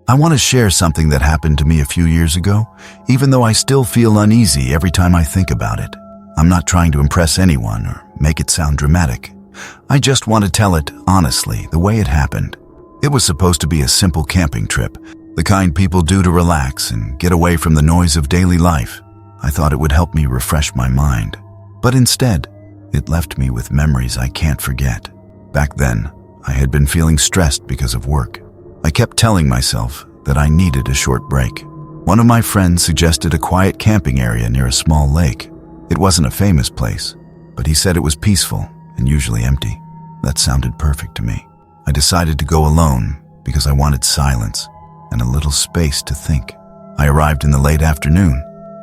I want to share something that happened to me a few years ago, even though I still feel uneasy every time I think about it. I'm not trying to impress anyone or make it sound dramatic. I just want to tell it honestly, the way it happened. It was supposed to be a simple camping trip, the kind people do to relax and get away from the noise of daily life. I thought it would help me refresh my mind. But instead, it left me with memories I can't forget. Back then, I had been feeling stressed because of work. I kept telling myself that I needed a short break. One of my friends suggested a quiet camping area near a small lake. It wasn't a famous place, but he said it was peaceful and usually empty. That sounded perfect to me. I decided to go alone because I wanted silence and a little space to think. I arrived in the late afternoon.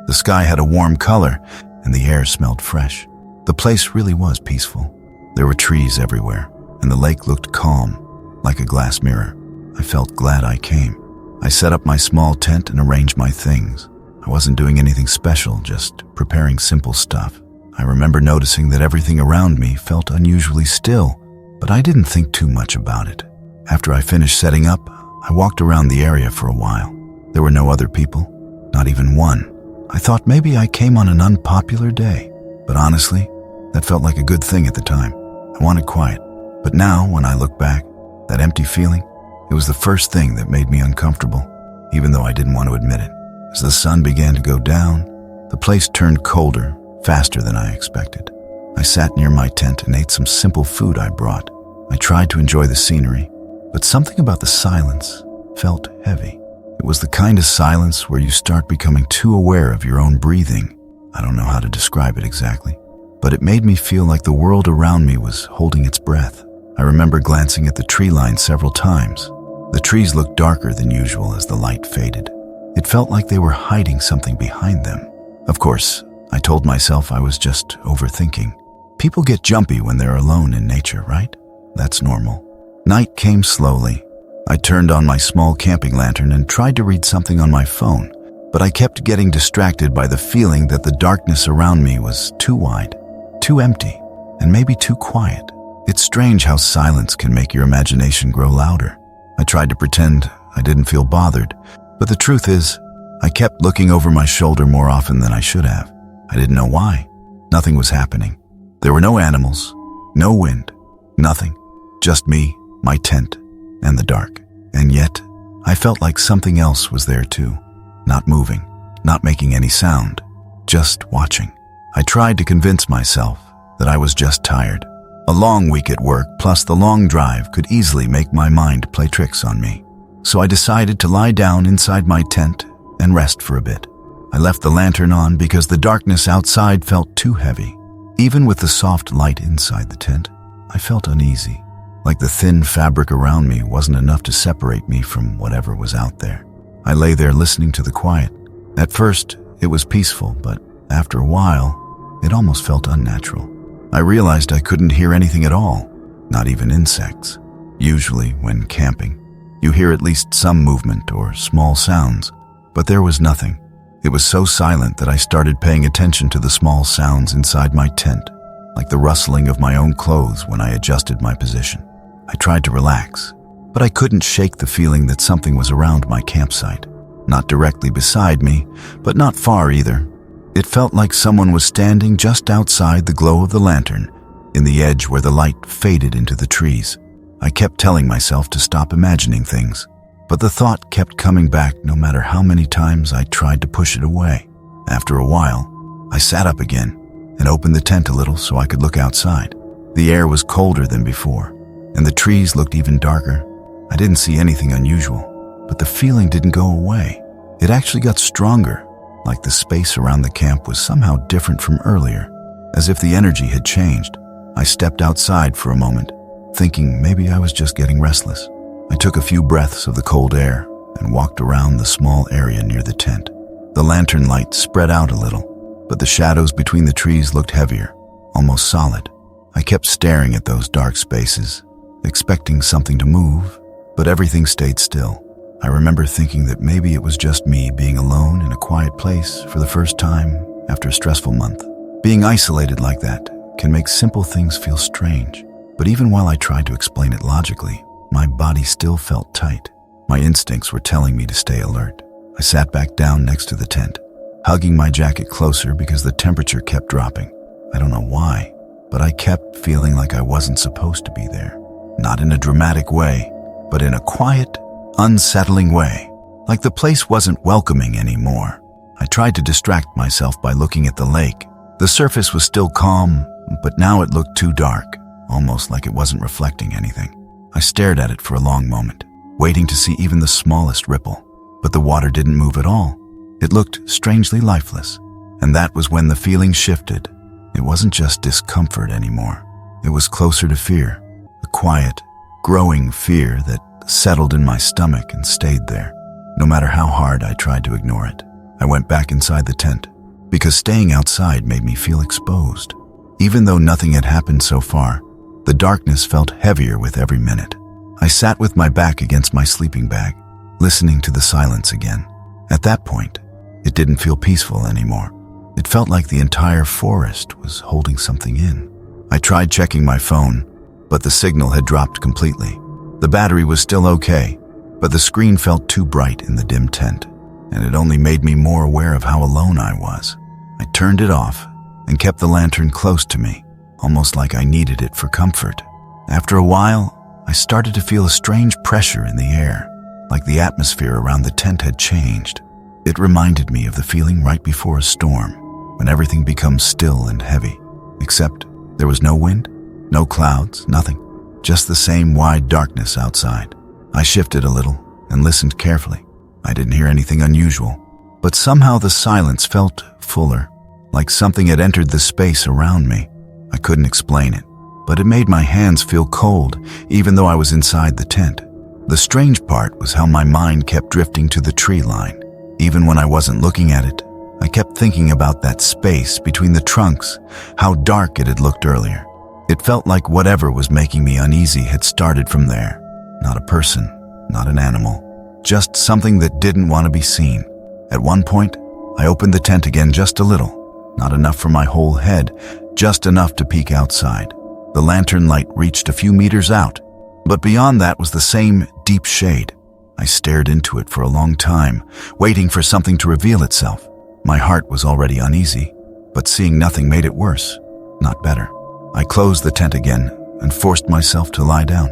The sky had a warm color and the air smelled fresh. The place really was peaceful. There were trees everywhere, and the lake looked calm, like a glass mirror. I felt glad I came. I set up my small tent and arranged my things. I wasn't doing anything special, just preparing simple stuff. I remember noticing that everything around me felt unusually still, but I didn't think too much about it. After I finished setting up, I walked around the area for a while. There were no other people, not even one. I thought maybe I came on an unpopular day, but honestly, that felt like a good thing at the time. I wanted quiet. But now, when I look back, that empty feeling, it was the first thing that made me uncomfortable, even though I didn't want to admit it. As the sun began to go down, the place turned colder, faster than I expected. I sat near my tent and ate some simple food I brought. I tried to enjoy the scenery, but something about the silence felt heavy. It was the kind of silence where you start becoming too aware of your own breathing. I don't know how to describe it exactly, but it made me feel like the world around me was holding its breath. I remember glancing at the tree line several times. The trees looked darker than usual as the light faded. It felt like they were hiding something behind them. Of course, I told myself I was just overthinking. People get jumpy when they're alone in nature, right? That's normal. Night came slowly. I turned on my small camping lantern and tried to read something on my phone, but I kept getting distracted by the feeling that the darkness around me was too wide, too empty, and maybe too quiet. It's strange how silence can make your imagination grow louder. I tried to pretend I didn't feel bothered, but the truth is, I kept looking over my shoulder more often than I should have. I didn't know why. Nothing was happening. There were no animals, no wind, nothing. Just me, my tent, and the dark. And yet, I felt like something else was there too. Not moving, not making any sound, just watching. I tried to convince myself that I was just tired. A long week at work plus the long drive could easily make my mind play tricks on me. So I decided to lie down inside my tent and rest for a bit. I left the lantern on because the darkness outside felt too heavy. Even with the soft light inside the tent, I felt uneasy, like the thin fabric around me wasn't enough to separate me from whatever was out there. I lay there listening to the quiet. At first, it was peaceful, but after a while, it almost felt unnatural. I realized I couldn't hear anything at all, not even insects. Usually, when camping, you hear at least some movement or small sounds, but there was nothing. It was so silent that I started paying attention to the small sounds inside my tent, like the rustling of my own clothes when I adjusted my position. I tried to relax, but I couldn't shake the feeling that something was around my campsite. Not directly beside me, but not far either. It felt like someone was standing just outside the glow of the lantern, in the edge where the light faded into the trees. I kept telling myself to stop imagining things, but the thought kept coming back no matter how many times I tried to push it away. After a while, I sat up again and opened the tent a little so I could look outside. The air was colder than before, and the trees looked even darker. I didn't see anything unusual, but the feeling didn't go away. It actually got stronger, like the space around the camp was somehow different from earlier, as if the energy had changed. I stepped outside for a moment, thinking maybe I was just getting restless. I took a few breaths of the cold air and walked around the small area near the tent. The lantern light spread out a little, but the shadows between the trees looked heavier, almost solid. I kept staring at those dark spaces, expecting something to move, but everything stayed still. I remember thinking that maybe it was just me being alone in a quiet place for the first time after a stressful month. Being isolated like that can make simple things feel strange, but even while I tried to explain it logically, my body still felt tight. My instincts were telling me to stay alert. I sat back down next to the tent, hugging my jacket closer because the temperature kept dropping. I don't know why, but I kept feeling like I wasn't supposed to be there. Not in a dramatic way, but in a quiet, unsettling way, like the place wasn't welcoming anymore. I tried to distract myself by looking at the lake. The surface was still calm, but now it looked too dark, almost like it wasn't reflecting anything. I stared at it for a long moment, waiting to see even the smallest ripple, but the water didn't move at all. It looked strangely lifeless, and that was when the feeling shifted. It wasn't just discomfort anymore. It was closer to fear, a quiet, growing fear that settled in my stomach and stayed there. No matter how hard I tried to ignore it, I went back inside the tent, because staying outside made me feel exposed. Even though nothing had happened so far, the darkness felt heavier with every minute. I sat with my back against my sleeping bag, listening to the silence again. At that point, it didn't feel peaceful anymore. It felt like the entire forest was holding something in. I tried checking my phone, but the signal had dropped completely. The battery was still okay, but the screen felt too bright in the dim tent, and it only made me more aware of how alone I was. I turned it off and kept the lantern close to me, almost like I needed it for comfort. After a while, I started to feel a strange pressure in the air, like the atmosphere around the tent had changed. It reminded me of the feeling right before a storm, when everything becomes still and heavy, except there was no wind, no clouds, nothing, just the same wide darkness outside. I shifted a little and listened carefully. I didn't hear anything unusual, but somehow the silence felt fuller, like something had entered the space around me. I couldn't explain it, but it made my hands feel cold, even though I was inside the tent. The strange part was how my mind kept drifting to the tree line. Even when I wasn't looking at it, I kept thinking about that space between the trunks, how dark it had looked earlier. It felt like whatever was making me uneasy had started from there. Not a person, not an animal, just something that didn't want to be seen. At one point, I opened the tent again just a little, not enough for my whole head, just enough to peek outside. The lantern light reached a few meters out, but beyond that was the same deep shade. I stared into it for a long time, waiting for something to reveal itself. My heart was already uneasy, but seeing nothing made it worse, not better. I closed the tent again and forced myself to lie down.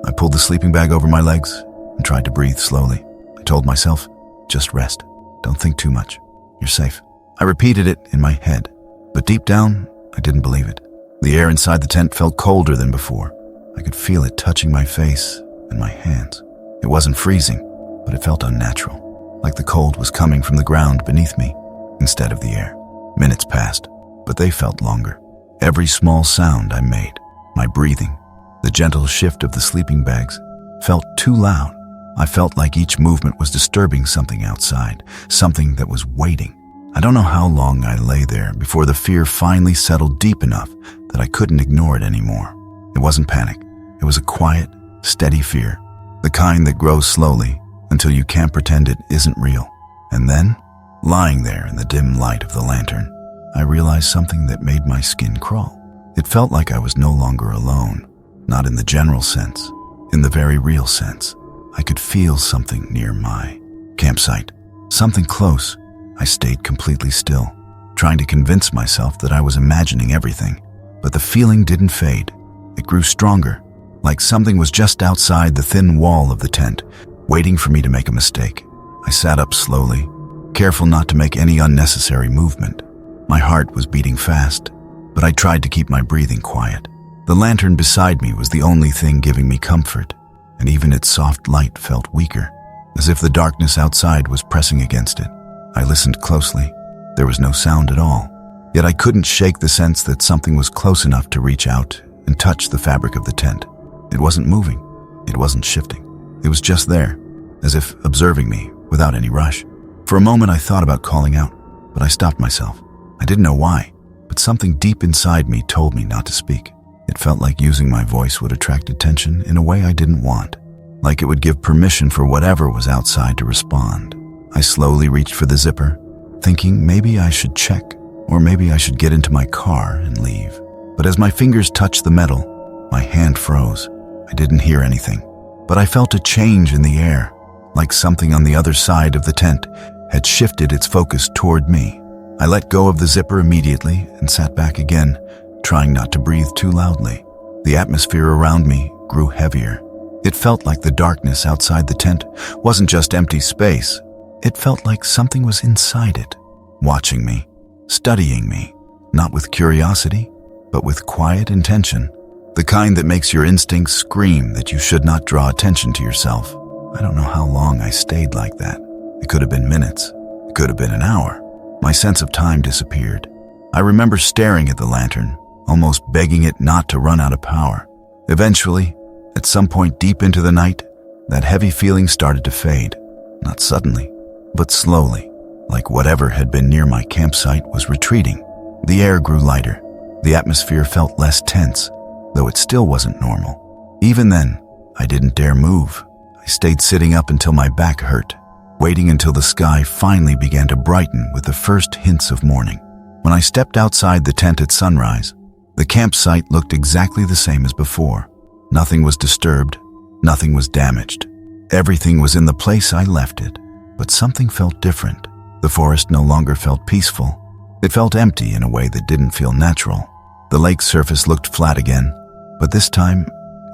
I pulled the sleeping bag over my legs and tried to breathe slowly. I told myself, just rest. Don't think too much. You're safe. I repeated it in my head, but deep down, I didn't believe it. The air inside the tent felt colder than before. I could feel it touching my face and my hands. It wasn't freezing, but it felt unnatural, like the cold was coming from the ground beneath me instead of the air. Minutes passed, but they felt longer. Every small sound I made, my breathing, the gentle shift of the sleeping bags, felt too loud. I felt like each movement was disturbing something outside, something that was waiting. I don't know how long I lay there before the fear finally settled deep enough that I couldn't ignore it anymore. It wasn't panic. It was a quiet, steady fear, the kind that grows slowly until you can't pretend it isn't real. And then, lying there in the dim light of the lantern, I realized something that made my skin crawl. It felt like I was no longer alone, not in the general sense, in the very real sense. I could feel something near my campsite, something close. I stayed completely still, trying to convince myself that I was imagining everything, but the feeling didn't fade. It grew stronger, like something was just outside the thin wall of the tent, waiting for me to make a mistake. I sat up slowly, careful not to make any unnecessary movement. My heart was beating fast, but I tried to keep my breathing quiet. The lantern beside me was the only thing giving me comfort, and even its soft light felt weaker, as if the darkness outside was pressing against it. I listened closely. There was no sound at all, yet I couldn't shake the sense that something was close enough to reach out and touch the fabric of the tent. It wasn't moving. It wasn't shifting. It was just there, as if observing me without any rush. For a moment I thought about calling out, but I stopped myself. I didn't know why, but something deep inside me told me not to speak. It felt like using my voice would attract attention in a way I didn't want, like it would give permission for whatever was outside to respond. I slowly reached for the zipper, thinking maybe I should check, or maybe I should get into my car and leave. But as my fingers touched the metal, my hand froze. I didn't hear anything, but I felt a change in the air, like something on the other side of the tent had shifted its focus toward me. I let go of the zipper immediately and sat back again, trying not to breathe too loudly. The atmosphere around me grew heavier. It felt like the darkness outside the tent wasn't just empty space. It felt like something was inside it, watching me, studying me, not with curiosity, but with quiet intention. The kind that makes your instincts scream that you should not draw attention to yourself. I don't know how long I stayed like that. It could have been minutes. It could have been an hour. My sense of time disappeared. I remember staring at the lantern, almost begging it not to run out of power. Eventually, at some point deep into the night, that heavy feeling started to fade. Not suddenly, but slowly, like whatever had been near my campsite was retreating. The air grew lighter. The atmosphere felt less tense, though it still wasn't normal. Even then, I didn't dare move. I stayed sitting up until my back hurt, waiting until the sky finally began to brighten with the first hints of morning. When I stepped outside the tent at sunrise, the campsite looked exactly the same as before. Nothing was disturbed, nothing was damaged. Everything was in the place I left it, but something felt different. The forest no longer felt peaceful. It felt empty in a way that didn't feel natural. The lake's surface looked flat again, but this time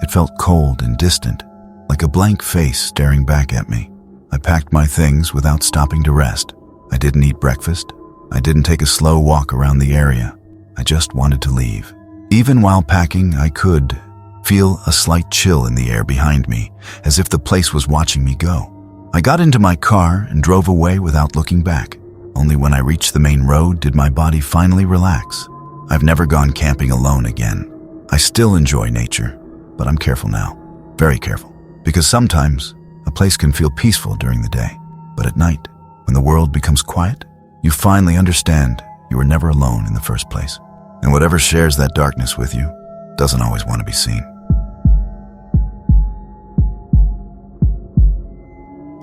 it felt cold and distant, like a blank face staring back at me. I packed my things without stopping to rest. I didn't eat breakfast. I didn't take a slow walk around the area. I just wanted to leave. Even while packing, I could feel a slight chill in the air behind me, as if the place was watching me go. I got into my car and drove away without looking back. Only when I reached the main road did my body finally relax. I've never gone camping alone again. I still enjoy nature, but I'm careful now. Very careful. Because sometimes a place can feel peaceful during the day, but at night, when the world becomes quiet, you finally understand you were never alone in the first place. And whatever shares that darkness with you doesn't always want to be seen.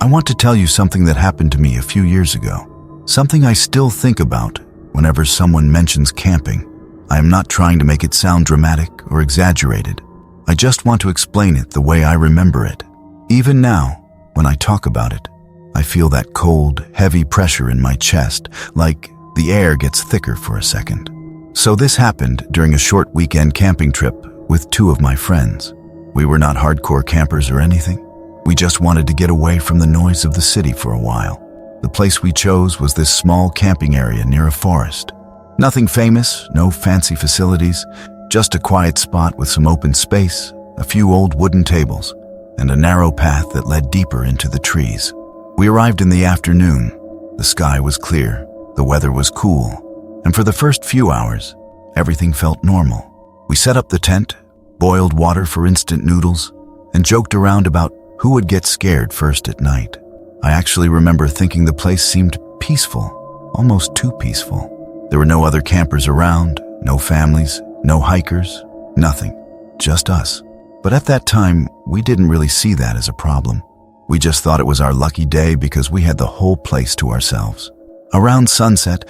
I want to tell you something that happened to me a few years ago. Something I still think about whenever someone mentions camping. I am not trying to make it sound dramatic or exaggerated. I just want to explain it the way I remember it. Even now, when I talk about it, I feel that cold, heavy pressure in my chest, like the air gets thicker for a second. So this happened during a short weekend camping trip with two of my friends. We were not hardcore campers or anything. We just wanted to get away from the noise of the city for a while. The place we chose was this small camping area near a forest. Nothing famous, no fancy facilities, just a quiet spot with some open space, a few old wooden tables, and a narrow path that led deeper into the trees. We arrived in the afternoon. The sky was clear, the weather was cool, and for the first few hours, everything felt normal. We set up the tent, boiled water for instant noodles, and joked around about who would get scared first at night. I actually remember thinking the place seemed peaceful, almost too peaceful. There were no other campers around, no families, no hikers, nothing, just us. But at that time, we didn't really see that as a problem. We just thought it was our lucky day because we had the whole place to ourselves. Around sunset,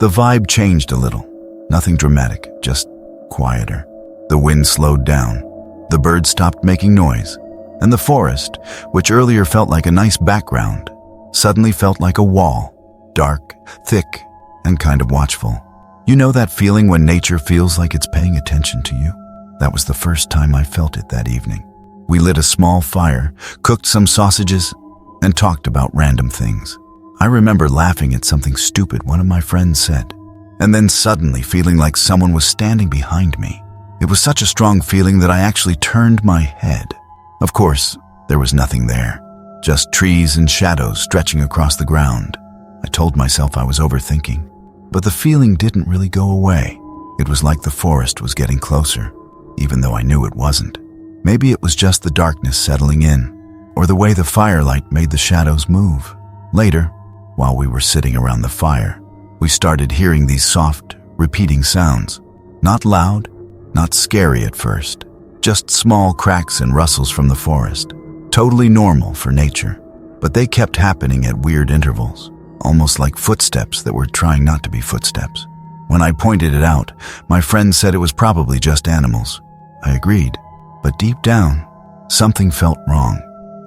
the vibe changed a little. Nothing dramatic, just quieter. The wind slowed down. The birds stopped making noise. And the forest, which earlier felt like a nice background, suddenly felt like a wall, dark, thick, and kind of watchful. You know that feeling when nature feels like it's paying attention to you? That was the first time I felt it that evening. We lit a small fire, cooked some sausages, and talked about random things. I remember laughing at something stupid one of my friends said, and then suddenly feeling like someone was standing behind me. It was such a strong feeling that I actually turned my head. Of course, there was nothing there, just trees and shadows stretching across the ground. I told myself I was overthinking, but the feeling didn't really go away. It was like the forest was getting closer, even though I knew it wasn't. Maybe it was just the darkness settling in, or the way the firelight made the shadows move. Later, while we were sitting around the fire, we started hearing these soft, repeating sounds. Not loud, not scary at first. Just small cracks and rustles from the forest. Totally normal for nature. But they kept happening at weird intervals, almost like footsteps that were trying not to be footsteps. When I pointed it out, my friend said it was probably just animals. I agreed, but deep down, something felt wrong.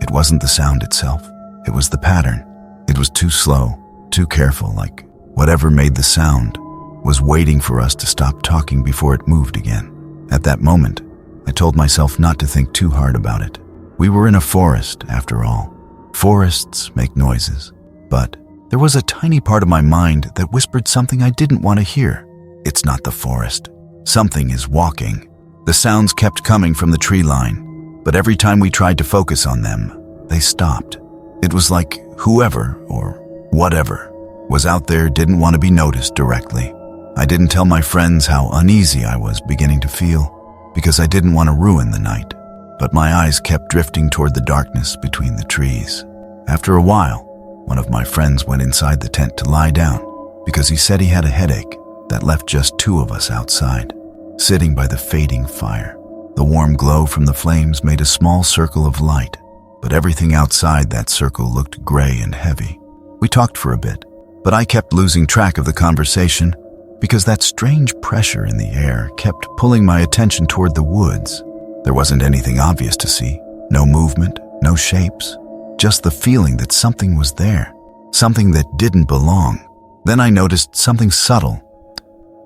It wasn't the sound itself. It was the pattern. It was too slow, too careful, like whatever made the sound was waiting for us to stop talking before it moved again. At that moment, I told myself not to think too hard about it. We were in a forest, after all. Forests make noises, but there was a tiny part of my mind that whispered something I didn't want to hear. It's not the forest. Something is walking. The sounds kept coming from the tree line, but every time we tried to focus on them, they stopped. It was like whoever, or whatever, was out there didn't want to be noticed directly. I didn't tell my friends how uneasy I was beginning to feel, because I didn't want to ruin the night. But my eyes kept drifting toward the darkness between the trees. After a while, one of my friends went inside the tent to lie down because he said he had a headache. That left just two of us outside, sitting by the fading fire. The warm glow from the flames made a small circle of light, but everything outside that circle looked gray and heavy. We talked for a bit, but I kept losing track of the conversation because that strange pressure in the air kept pulling my attention toward the woods. There wasn't anything obvious to see, no movement, no shapes, just the feeling that something was there, something that didn't belong. Then I noticed something subtle.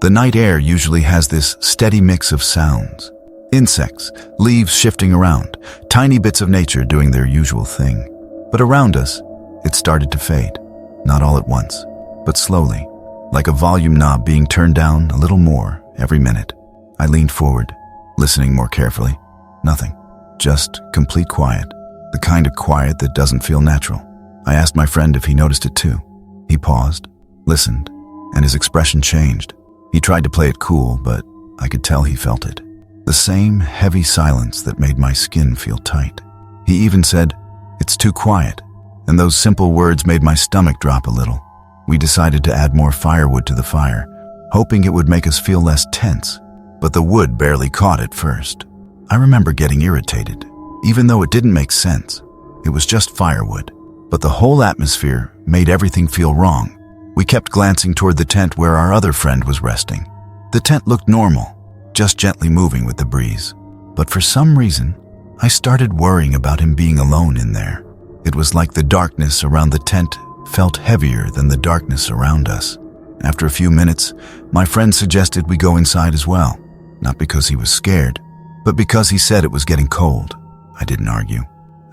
The night air usually has this steady mix of sounds. Insects, leaves shifting around, tiny bits of nature doing their usual thing. But around us, it started to fade. Not all at once, but slowly, like a volume knob being turned down a little more every minute. I leaned forward, listening more carefully. Nothing. Just complete quiet. The kind of quiet that doesn't feel natural. I asked my friend if he noticed it too. He paused, listened, and his expression changed. He tried to play it cool, but I could tell he felt it. The same heavy silence that made my skin feel tight. He even said, "It's too quiet," and those simple words made my stomach drop a little. We decided to add more firewood to the fire, hoping it would make us feel less tense, but the wood barely caught at first. I remember getting irritated, even though it didn't make sense. It was just firewood, but the whole atmosphere made everything feel wrong. We kept glancing toward the tent where our other friend was resting. The tent looked normal, just gently moving with the breeze. But for some reason, I started worrying about him being alone in there. It was like the darkness around the tent felt heavier than the darkness around us. After a few minutes, my friend suggested we go inside as well, not because he was scared, but because he said it was getting cold. I didn't argue.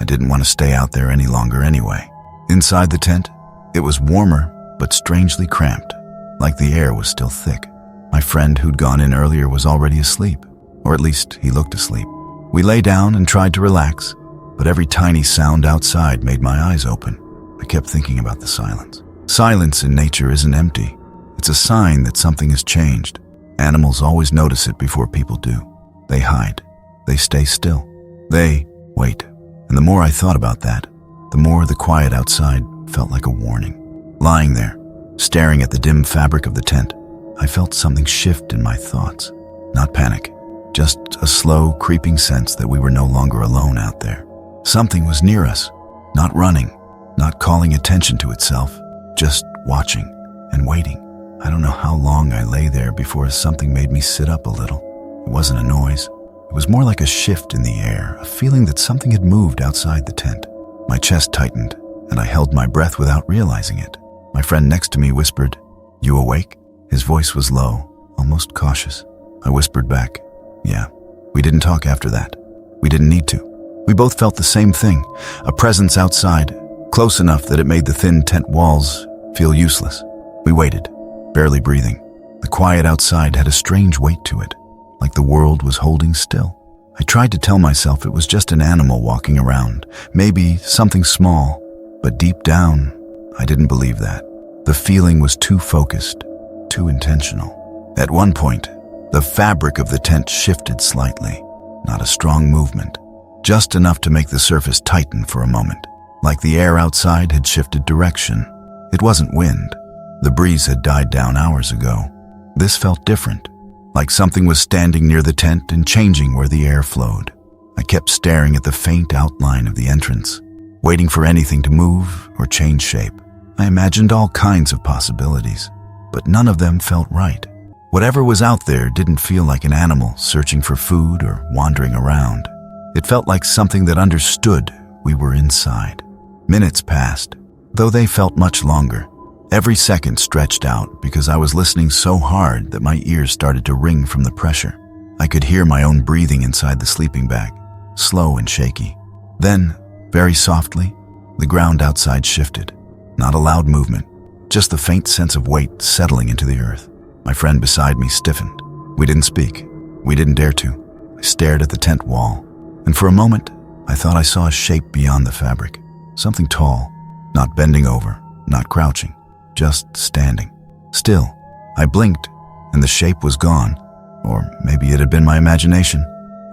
I didn't want to stay out there any longer anyway. Inside the tent, it was warmer, but strangely cramped, like the air was still thick. My friend who'd gone in earlier was already asleep, or at least he looked asleep. We lay down and tried to relax, but every tiny sound outside made my eyes open. I kept thinking about the silence. Silence in nature isn't empty. It's a sign that something has changed. Animals always notice it before people do. They hide. They stay still. They wait. And the more I thought about that, the more the quiet outside felt like a warning. Lying there, staring at the dim fabric of the tent, I felt something shift in my thoughts. Not panic, just a slow, creeping sense that we were no longer alone out there. Something was near us, not running, not calling attention to itself, just watching and waiting. I don't know how long I lay there before something made me sit up a little. It wasn't a noise. It was more like a shift in the air, a feeling that something had moved outside the tent. My chest tightened, and I held my breath without realizing it. My friend next to me whispered, "You awake?" His voice was low, almost cautious. I whispered back, "Yeah." We didn't talk after that. We didn't need to. We both felt the same thing, a presence outside, close enough that it made the thin tent walls feel useless. We waited, barely breathing. The quiet outside had a strange weight to it, like the world was holding still. I tried to tell myself it was just an animal walking around, maybe something small, but deep down, I didn't believe that. The feeling was too focused, too intentional. At one point, the fabric of the tent shifted slightly, not a strong movement, just enough to make the surface tighten for a moment, like the air outside had shifted direction. It wasn't wind. The breeze had died down hours ago. This felt different, like something was standing near the tent and changing where the air flowed. I kept staring at the faint outline of the entrance, waiting for anything to move or change shape. I imagined all kinds of possibilities, but none of them felt right. Whatever was out there didn't feel like an animal searching for food or wandering around. It felt like something that understood we were inside. Minutes passed, though they felt much longer. Every second stretched out because I was listening so hard that my ears started to ring from the pressure. I could hear my own breathing inside the sleeping bag, slow and shaky. Then, very softly, the ground outside shifted. Not a loud movement, just the faint sense of weight settling into the earth. My friend beside me stiffened. We didn't speak. We didn't dare to. I stared at the tent wall, and for a moment, I thought I saw a shape beyond the fabric. Something tall, not bending over, not crouching, just standing. Still, I blinked, and the shape was gone. Or maybe it had been my imagination.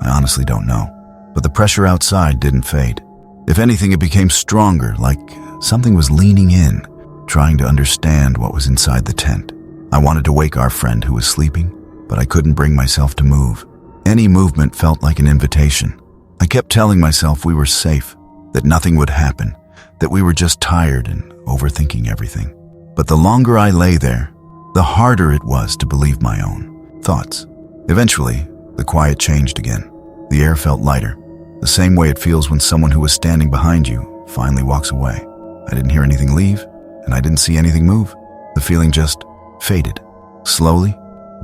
I honestly don't know. But the pressure outside didn't fade. If anything, it became stronger, like something was leaning in, trying to understand what was inside the tent. I wanted to wake our friend who was sleeping, but I couldn't bring myself to move. Any movement felt like an invitation. I kept telling myself we were safe, that nothing would happen, that we were just tired and overthinking everything. But the longer I lay there, the harder it was to believe my own thoughts. Eventually, the quiet changed again. The air felt lighter, the same way it feels when someone who was standing behind you finally walks away. I didn't hear anything leave, and I didn't see anything move. The feeling just faded. Slowly,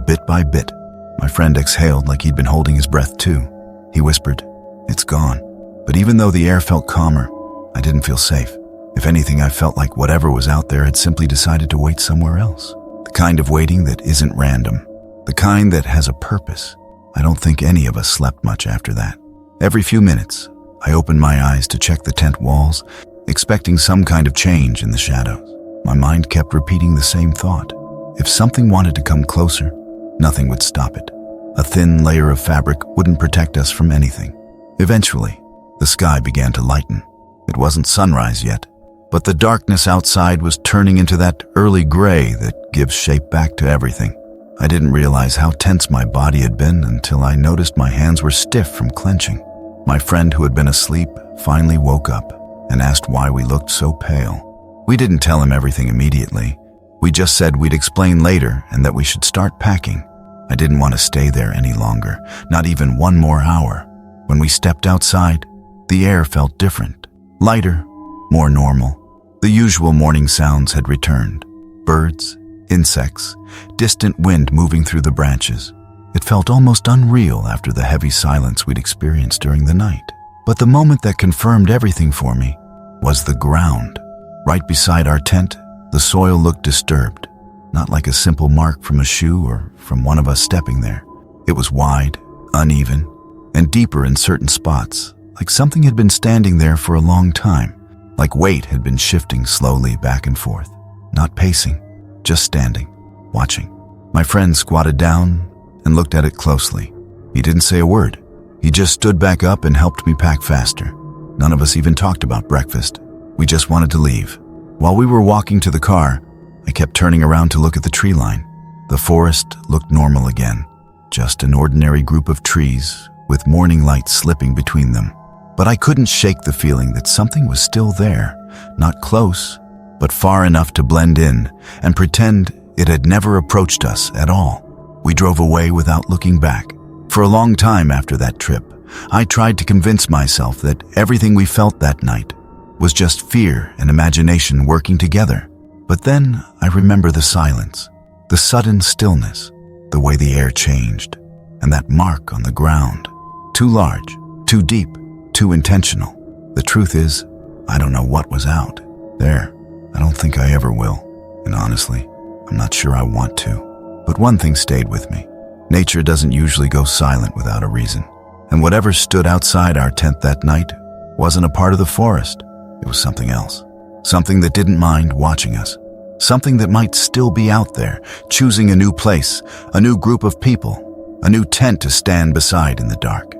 bit by bit, my friend exhaled like he'd been holding his breath too. He whispered, "It's gone." But even though the air felt calmer, I didn't feel safe. If anything, I felt like whatever was out there had simply decided to wait somewhere else. The kind of waiting that isn't random. The kind that has a purpose. I don't think any of us slept much after that. Every few minutes, I opened my eyes to check the tent walls, expecting some kind of change in the shadows. My mind kept repeating the same thought. If something wanted to come closer, nothing would stop it. A thin layer of fabric wouldn't protect us from anything. Eventually, the sky began to lighten. It wasn't sunrise yet, but the darkness outside was turning into that early gray that gives shape back to everything. I didn't realize how tense my body had been until I noticed my hands were stiff from clenching. My friend who had been asleep finally woke up and asked why we looked so pale. We didn't tell him everything immediately. We just said we'd explain later and that we should start packing. I didn't want to stay there any longer, not even one more hour. When we stepped outside, the air felt different, lighter, more normal. The usual morning sounds had returned. Birds, insects, distant wind moving through the branches. It felt almost unreal after the heavy silence we'd experienced during the night. But the moment that confirmed everything for me was the ground. Right beside our tent, the soil looked disturbed, not like a simple mark from a shoe or from one of us stepping there. It was wide, uneven, and deeper in certain spots, like something had been standing there for a long time, like weight had been shifting slowly back and forth, not pacing, just standing, watching. My friend squatted down and looked at it closely. He didn't say a word. He just stood back up and helped me pack faster. None of us even talked about breakfast. We just wanted to leave. While we were walking to the car, I kept turning around to look at the tree line. The forest looked normal again, just an ordinary group of trees with morning light slipping between them. But I couldn't shake the feeling that something was still there, not close, but far enough to blend in and pretend it had never approached us at all. We drove away without looking back. For a long time after that trip, I tried to convince myself that everything we felt that night was just fear and imagination working together. But then I remember the silence, the sudden stillness, the way the air changed, and that mark on the ground. Too large, too deep, too intentional. The truth is, I don't know what was out there. I don't think I ever will. And honestly, I'm not sure I want to. But one thing stayed with me. Nature doesn't usually go silent without a reason. And whatever stood outside our tent that night wasn't a part of the forest. It was something else. Something that didn't mind watching us. Something that might still be out there, choosing a new place, a new group of people, a new tent to stand beside in the dark.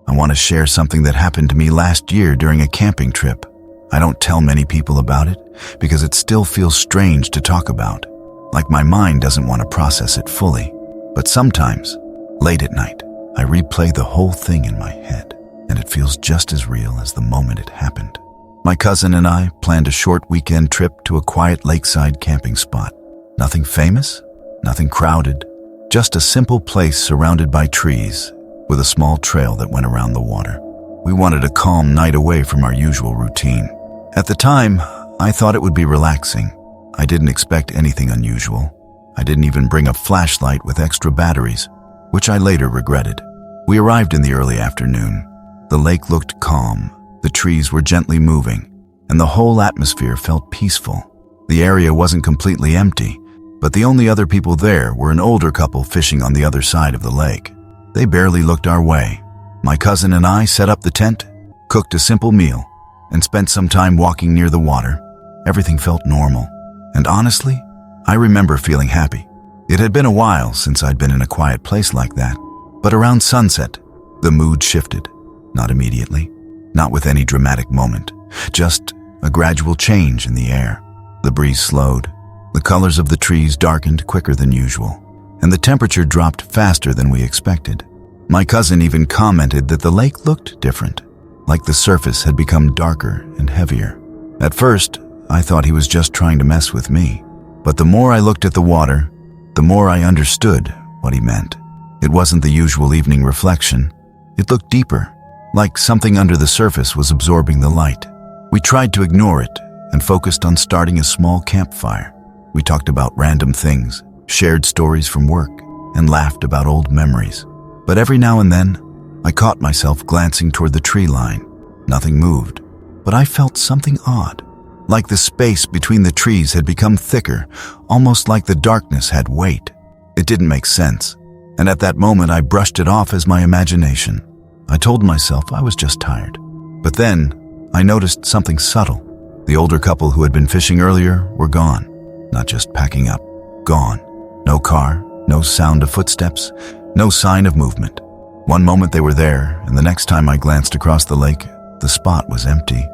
I want to share something that happened to me last year during a camping trip. I don't tell many people about it because it still feels strange to talk about, like my mind doesn't want to process it fully. But sometimes, late at night, I replay the whole thing in my head, and it feels just as real as the moment it happened. My cousin and I planned a short weekend trip to a quiet lakeside camping spot. Nothing famous, nothing crowded, just a simple place surrounded by trees with a small trail that went around the water. We wanted a calm night away from our usual routine. At the time, I thought it would be relaxing. I didn't expect anything unusual. I didn't even bring a flashlight with extra batteries, which I later regretted. We arrived in the early afternoon. The lake looked calm, the trees were gently moving, and the whole atmosphere felt peaceful. The area wasn't completely empty, but the only other people there were an older couple fishing on the other side of the lake. They barely looked our way. My cousin and I set up the tent, cooked a simple meal, and spent some time walking near the water. Everything felt normal, and honestly, I remember feeling happy. It had been a while since I'd been in a quiet place like that, but around sunset, the mood shifted. Not immediately, not with any dramatic moment, just a gradual change in the air. The breeze slowed, the colors of the trees darkened quicker than usual, and the temperature dropped faster than we expected. My cousin even commented that the lake looked different, like the surface had become darker and heavier. At first, I thought he was just trying to mess with me, but the more I looked at the water, the more I understood what he meant. It wasn't the usual evening reflection. It looked deeper, like something under the surface was absorbing the light. We tried to ignore it and focused on starting a small campfire. We talked about random things, shared stories from work, and laughed about old memories. But every now and then, I caught myself glancing toward the tree line. Nothing moved, but I felt something odd, like the space between the trees had become thicker, almost like the darkness had weight. It didn't make sense, and at that moment I brushed it off as my imagination. I told myself I was just tired. But then, I noticed something subtle. The older couple who had been fishing earlier were gone. Not just packing up, gone. No car, no sound of footsteps, no sign of movement. One moment they were there, and the next time I glanced across the lake, the spot was empty.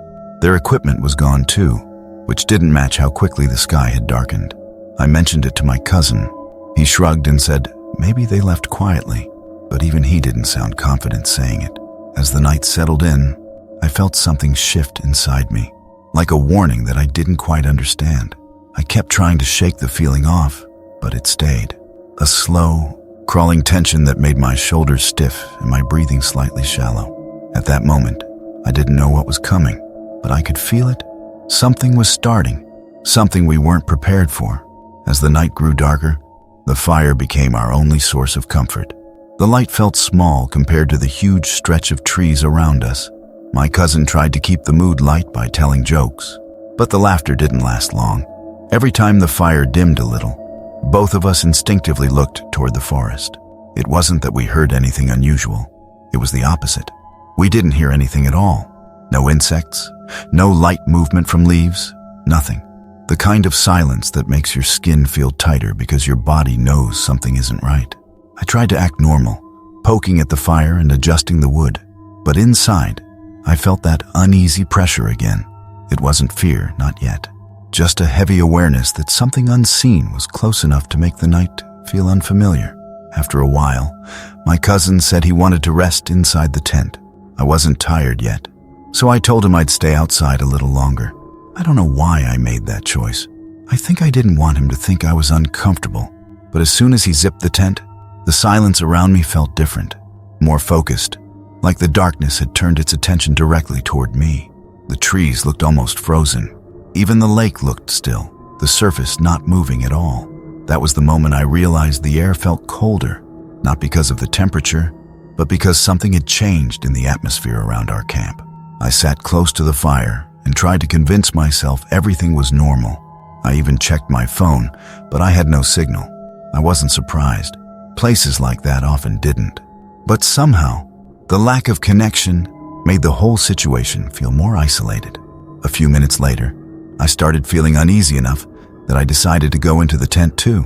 Their equipment was gone too, which didn't match how quickly the sky had darkened. I mentioned it to my cousin. He shrugged and said, maybe they left quietly, but even he didn't sound confident saying it. As the night settled in, I felt something shift inside me, like a warning that I didn't quite understand. I kept trying to shake the feeling off, but it stayed. A slow, crawling tension that made my shoulders stiff and my breathing slightly shallow. At that moment, I didn't know what was coming, but I could feel it. Something was starting, something we weren't prepared for. As the night grew darker, the fire became our only source of comfort. The light felt small compared to the huge stretch of trees around us. My cousin tried to keep the mood light by telling jokes, but the laughter didn't last long. Every time the fire dimmed a little, both of us instinctively looked toward the forest. It wasn't that we heard anything unusual. It was the opposite. We didn't hear anything at all. No insects, no light movement from leaves, nothing. The kind of silence that makes your skin feel tighter because your body knows something isn't right. I tried to act normal, poking at the fire and adjusting the wood, but inside, I felt that uneasy pressure again. It wasn't fear, not yet. Just a heavy awareness that something unseen was close enough to make the night feel unfamiliar. After a while, my cousin said he wanted to rest inside the tent. I wasn't tired yet, so I told him I'd stay outside a little longer. I don't know why I made that choice. I think I didn't want him to think I was uncomfortable, but as soon as he zipped the tent, the silence around me felt different, more focused, like the darkness had turned its attention directly toward me. The trees looked almost frozen. Even the lake looked still, the surface not moving at all. That was the moment I realized the air felt colder, not because of the temperature, but because something had changed in the atmosphere around our camp. I sat close to the fire and tried to convince myself everything was normal. I even checked my phone, but I had no signal. I wasn't surprised. Places like that often didn't. But somehow, the lack of connection made the whole situation feel more isolated. A few minutes later, I started feeling uneasy enough that I decided to go into the tent too.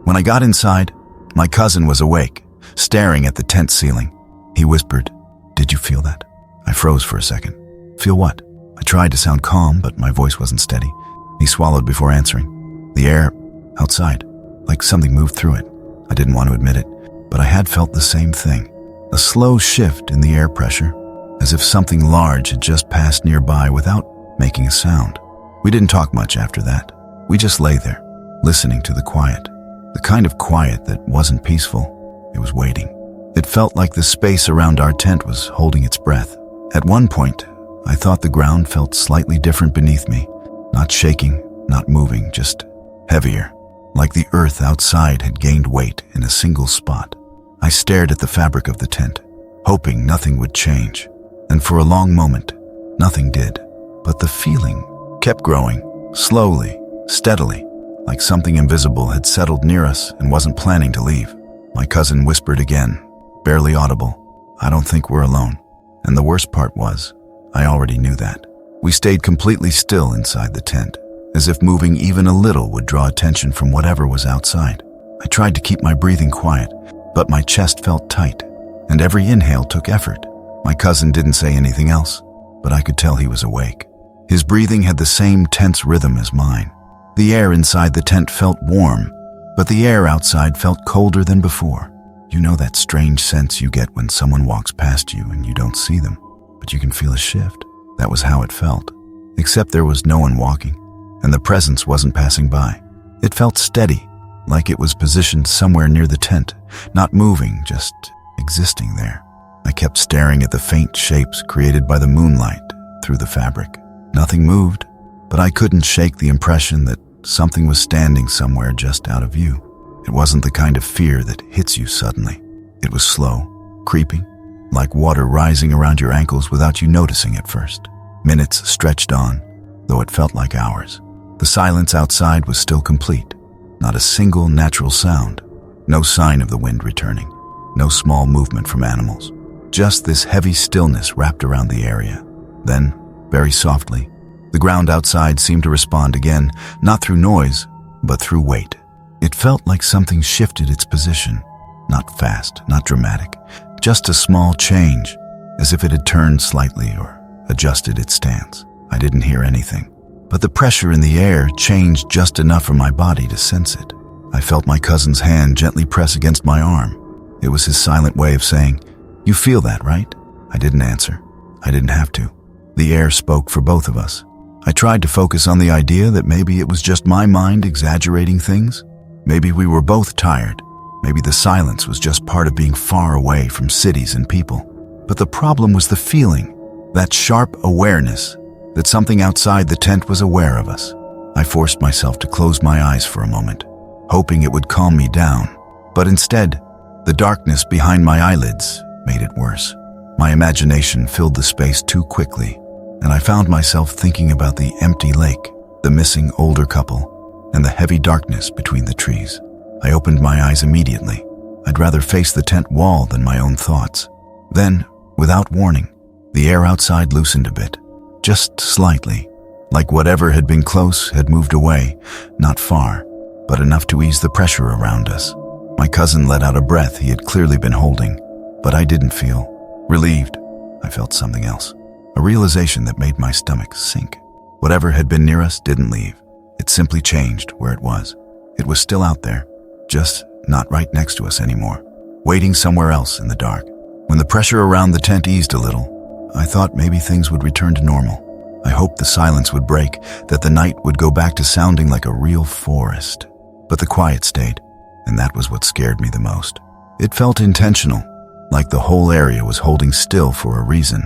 When I got inside, my cousin was awake, staring at the tent ceiling. He whispered, "Did you feel that?" I froze for a second. "Feel what?" I tried to sound calm, but my voice wasn't steady. He swallowed before answering. "The air outside, like something moved through it." I didn't want to admit it, but I had felt the same thing. A slow shift in the air pressure, as if something large had just passed nearby without making a sound. We didn't talk much after that. We just lay there, listening to the quiet. The kind of quiet that wasn't peaceful. It was waiting. It felt like the space around our tent was holding its breath. At one point, I thought the ground felt slightly different beneath me. Not shaking, not moving, just heavier. Like the earth outside had gained weight in a single spot. I stared at the fabric of the tent, hoping nothing would change. And for a long moment, nothing did. But the feeling kept growing, slowly, steadily, like something invisible had settled near us and wasn't planning to leave. My cousin whispered again, barely audible, "I don't think we're alone." And the worst part was, I already knew that. We stayed completely still inside the tent, as if moving even a little would draw attention from whatever was outside. I tried to keep my breathing quiet, but my chest felt tight, and every inhale took effort. My cousin didn't say anything else, but I could tell he was awake. His breathing had the same tense rhythm as mine. The air inside the tent felt warm, but the air outside felt colder than before. You know that strange sense you get when someone walks past you and you don't see them, but you can feel a shift? That was how it felt, except there was no one walking, and the presence wasn't passing by. It felt steady, like it was positioned somewhere near the tent, not moving, just existing there. I kept staring at the faint shapes created by the moonlight through the fabric. Nothing moved, but I couldn't shake the impression that something was standing somewhere just out of view. It wasn't the kind of fear that hits you suddenly. It was slow, creeping, like water rising around your ankles without you noticing at first. Minutes stretched on, though it felt like hours. The silence outside was still complete. Not a single natural sound. No sign of the wind returning. No small movement from animals. Just this heavy stillness wrapped around the area. Then, very softly, the ground outside seemed to respond again, not through noise, but through weight. It felt like something shifted its position. Not fast, not dramatic, just a small change, as if it had turned slightly or adjusted its stance. I didn't hear anything, but the pressure in the air changed just enough for my body to sense it. I felt my cousin's hand gently press against my arm. It was his silent way of saying, "You feel that, right?" I didn't answer. I didn't have to. The air spoke for both of us. I tried to focus on the idea that maybe it was just my mind exaggerating things. Maybe we were both tired. Maybe the silence was just part of being far away from cities and people. But the problem was the feeling, that sharp awareness that something outside the tent was aware of us. I forced myself to close my eyes for a moment, hoping it would calm me down. But instead, the darkness behind my eyelids made it worse. My imagination filled the space too quickly, and I found myself thinking about the empty lake, the missing older couple, and the heavy darkness between the trees. I opened my eyes immediately. I'd rather face the tent wall than my own thoughts. Then, without warning, the air outside loosened a bit, just slightly, like whatever had been close had moved away, not far, but enough to ease the pressure around us. My cousin let out a breath he had clearly been holding, but I didn't feel relieved. I felt something else, a realization that made my stomach sink. Whatever had been near us didn't leave. It simply changed where it was. It was still out there, just not right next to us anymore, waiting somewhere else in the dark. When the pressure around the tent eased a little, I thought maybe things would return to normal. I hoped the silence would break, that the night would go back to sounding like a real forest. But the quiet stayed, and that was what scared me the most. It felt intentional, like the whole area was holding still for a reason.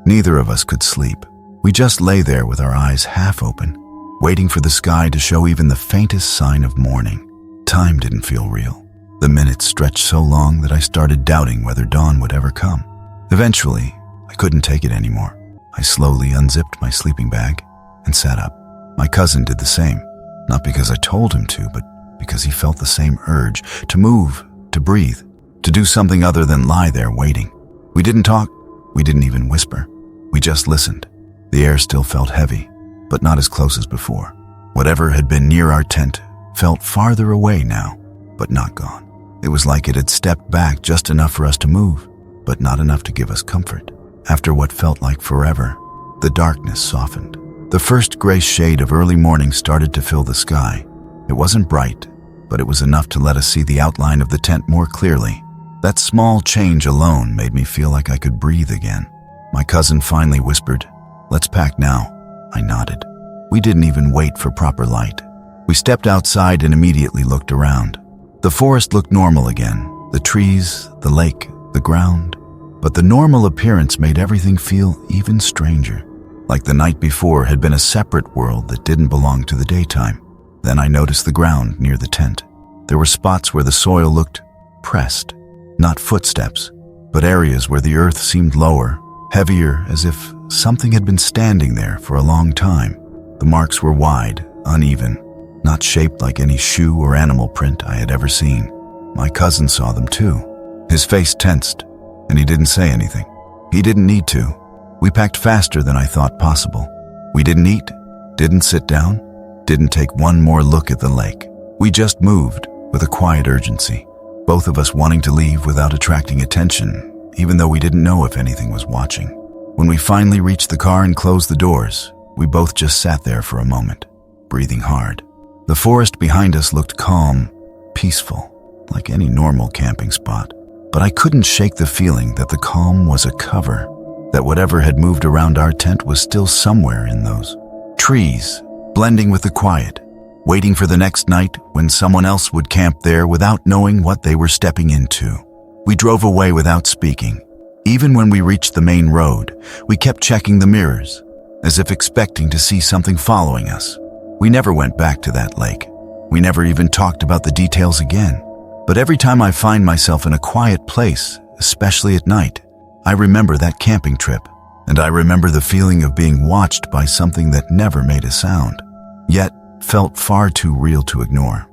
Neither of us could sleep. We just lay there with our eyes half open, waiting for the sky to show even the faintest sign of morning. Time didn't feel real. The minutes stretched so long that I started doubting whether dawn would ever come. Eventually, I couldn't take it anymore. I slowly unzipped my sleeping bag and sat up. My cousin did the same, not because I told him to, but because he felt the same urge to move, to breathe, to do something other than lie there waiting. We didn't talk. We didn't even whisper. We just listened. The air still felt heavy, but not as close as before. Whatever had been near our tent felt farther away now, but not gone. It was like it had stepped back just enough for us to move, but not enough to give us comfort. After what felt like forever, the darkness softened. The first gray shade of early morning started to fill the sky. It wasn't bright, but it was enough to let us see the outline of the tent more clearly. That small change alone made me feel like I could breathe again. My cousin finally whispered, "Let's pack now." I nodded. We didn't even wait for proper light. We stepped outside and immediately looked around. The forest looked normal again. The trees, the lake, the ground, but the normal appearance made everything feel even stranger, like the night before had been a separate world that didn't belong to the daytime. Then I noticed the ground near the tent. There were spots where the soil looked pressed, not footsteps, but areas where the earth seemed lower, heavier, as if something had been standing there for a long time. The marks were wide, uneven, not shaped like any shoe or animal print I had ever seen. My cousin saw them too. His face tensed, and he didn't say anything. He didn't need to. We packed faster than I thought possible. We didn't eat, didn't sit down, didn't take one more look at the lake. We just moved with a quiet urgency, both of us wanting to leave without attracting attention, even though we didn't know if anything was watching. When we finally reached the car and closed the doors, we both just sat there for a moment, breathing hard. The forest behind us looked calm, peaceful, like any normal camping spot. But I couldn't shake the feeling that the calm was a cover, that whatever had moved around our tent was still somewhere in those trees, blending with the quiet, waiting for the next night when someone else would camp there without knowing what they were stepping into. We drove away without speaking. Even when we reached the main road, we kept checking the mirrors, as if expecting to see something following us. We never went back to that lake. We never even talked about the details again. But every time I find myself in a quiet place, especially at night, I remember that camping trip, and I remember the feeling of being watched by something that never made a sound, yet felt far too real to ignore.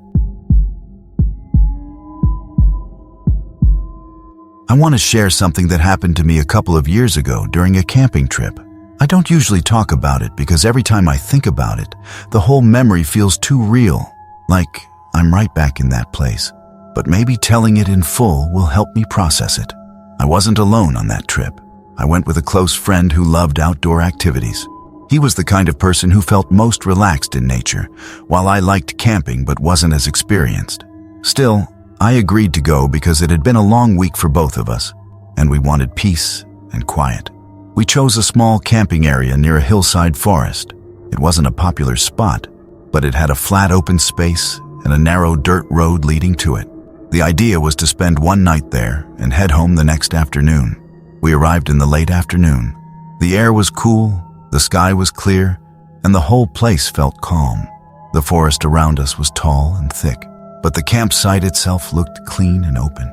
I want to share something that happened to me a couple of years ago during a camping trip. I don't usually talk about it because every time I think about it, the whole memory feels too real, like I'm right back in that place. But maybe telling it in full will help me process it. I wasn't alone on that trip. I went with a close friend who loved outdoor activities. He was the kind of person who felt most relaxed in nature, while I liked camping but wasn't as experienced. Still, I agreed to go because it had been a long week for both of us, and we wanted peace and quiet. We chose a small camping area near a hillside forest. It wasn't a popular spot, but it had a flat open space and a narrow dirt road leading to it. The idea was to spend one night there and head home the next afternoon. We arrived in the late afternoon. The air was cool, the sky was clear, and the whole place felt calm. The forest around us was tall and thick, but the campsite itself looked clean and open.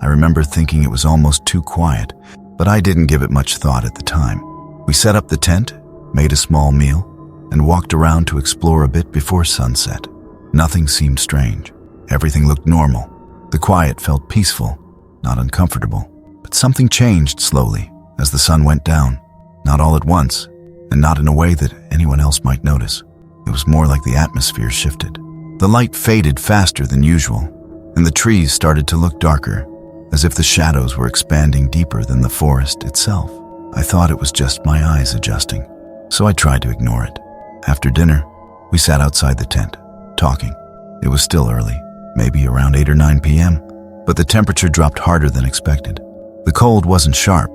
I remember thinking it was almost too quiet, but I didn't give it much thought at the time. We set up the tent, made a small meal, and walked around to explore a bit before sunset. Nothing seemed strange. Everything looked normal. The quiet felt peaceful, not uncomfortable. But something changed slowly as the sun went down, not all at once, and not in a way that anyone else might notice. It was more like the atmosphere shifted. The light faded faster than usual, and the trees started to look darker, as if the shadows were expanding deeper than the forest itself. I thought it was just my eyes adjusting, so I tried to ignore it. After dinner, we sat outside the tent, talking. It was still early, maybe around 8 or 9 p.m., but the temperature dropped harder than expected. The cold wasn't sharp.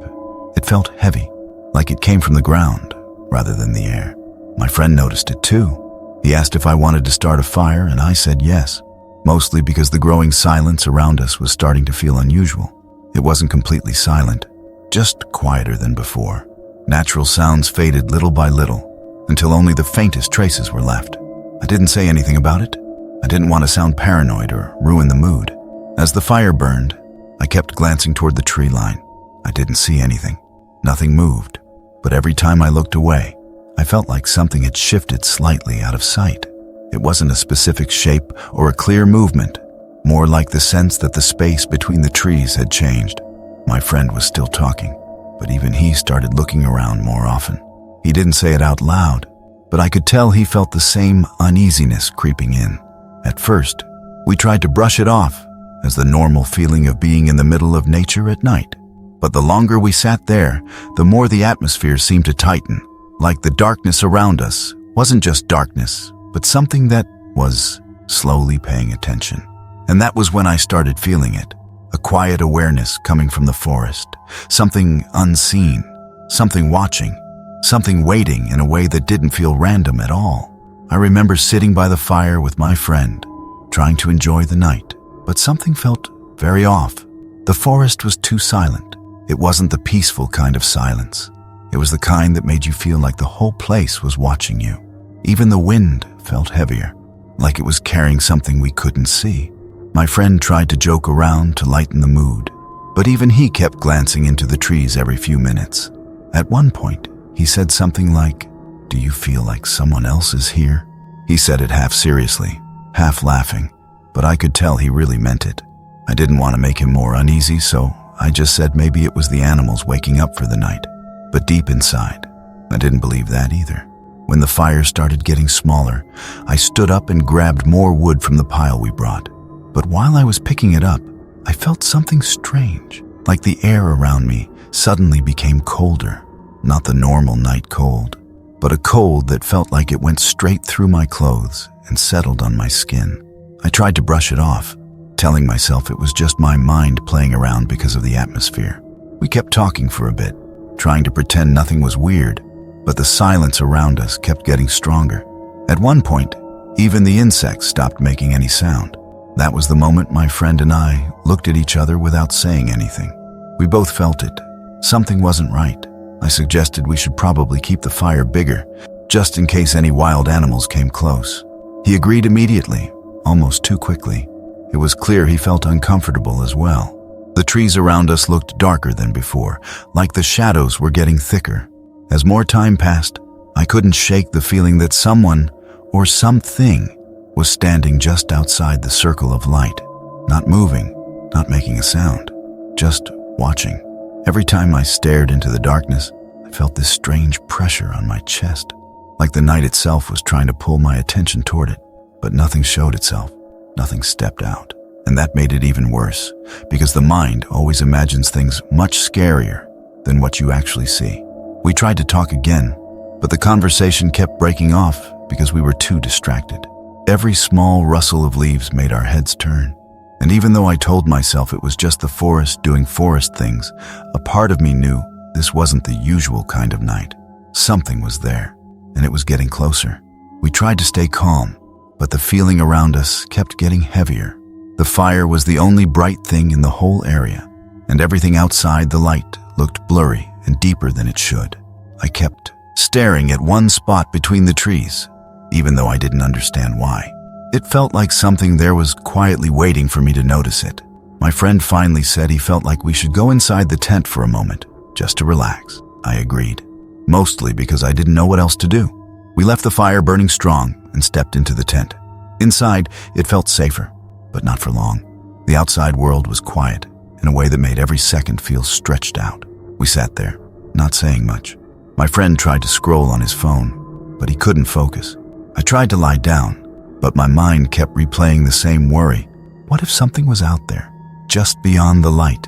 It felt heavy, like it came from the ground rather than the air. My friend noticed it too. He asked if I wanted to start a fire, and I said yes, mostly because the growing silence around us was starting to feel unusual. It wasn't completely silent, just quieter than before. Natural sounds faded little by little, until only the faintest traces were left. I didn't say anything about it. I didn't want to sound paranoid or ruin the mood. As the fire burned, I kept glancing toward the tree line. I didn't see anything. Nothing moved, but every time I looked away, I felt like something had shifted slightly out of sight. It wasn't a specific shape or a clear movement, more like the sense that the space between the trees had changed. My friend was still talking, but even he started looking around more often. He didn't say it out loud, but I could tell he felt the same uneasiness creeping in. At first, we tried to brush it off as the normal feeling of being in the middle of nature at night. But the longer we sat there, the more the atmosphere seemed to tighten, like the darkness around us wasn't just darkness, but something that was slowly paying attention. And that was when I started feeling it, a quiet awareness coming from the forest, something unseen, something watching, something waiting in a way that didn't feel random at all. I remember sitting by the fire with my friend, trying to enjoy the night, but something felt very off. The forest was too silent. It wasn't the peaceful kind of silence. It was the kind that made you feel like the whole place was watching you. Even the wind felt heavier, like it was carrying something we couldn't see. My friend tried to joke around to lighten the mood, but even he kept glancing into the trees every few minutes. At one point, he said something like, "Do you feel like someone else is here?" He said it half seriously, half laughing, but I could tell he really meant it. I didn't want to make him more uneasy, so I just said maybe it was the animals waking up for the night. But deep inside, I didn't believe that either. When the fire started getting smaller, I stood up and grabbed more wood from the pile we brought. But while I was picking it up, I felt something strange, like the air around me suddenly became colder. Not the normal night cold, but a cold that felt like it went straight through my clothes and settled on my skin. I tried to brush it off, telling myself it was just my mind playing around because of the atmosphere. We kept talking for a bit, trying to pretend nothing was weird, but the silence around us kept getting stronger. At one point, even the insects stopped making any sound. That was the moment my friend and I looked at each other without saying anything. We both felt it. Something wasn't right. I suggested we should probably keep the fire bigger, just in case any wild animals came close. He agreed immediately, almost too quickly. It was clear he felt uncomfortable as well. The trees around us looked darker than before, like the shadows were getting thicker. As more time passed, I couldn't shake the feeling that someone, or something, was standing just outside the circle of light, not moving, not making a sound, just watching. Every time I stared into the darkness, I felt this strange pressure on my chest, like the night itself was trying to pull my attention toward it. But nothing showed itself, nothing stepped out. And that made it even worse, because the mind always imagines things much scarier than what you actually see. We tried to talk again, but the conversation kept breaking off because we were too distracted. Every small rustle of leaves made our heads turn. And even though I told myself it was just the forest doing forest things, a part of me knew this wasn't the usual kind of night. Something was there, and it was getting closer. We tried to stay calm, but the feeling around us kept getting heavier. The fire was the only bright thing in the whole area, and everything outside the light looked blurry and deeper than it should. I kept staring at one spot between the trees, even though I didn't understand why. It felt like something there was quietly waiting for me to notice it. My friend finally said he felt like we should go inside the tent for a moment, just to relax. I agreed, mostly because I didn't know what else to do. We left the fire burning strong and stepped into the tent. Inside, it felt safer, but not for long. The outside world was quiet in a way that made every second feel stretched out. We sat there, not saying much. My friend tried to scroll on his phone, but he couldn't focus. I tried to lie down, but my mind kept replaying the same worry. What if something was out there, just beyond the light?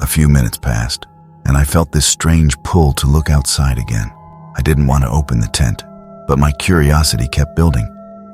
A few minutes passed, and I felt this strange pull to look outside again. I didn't want to open the tent, but my curiosity kept building.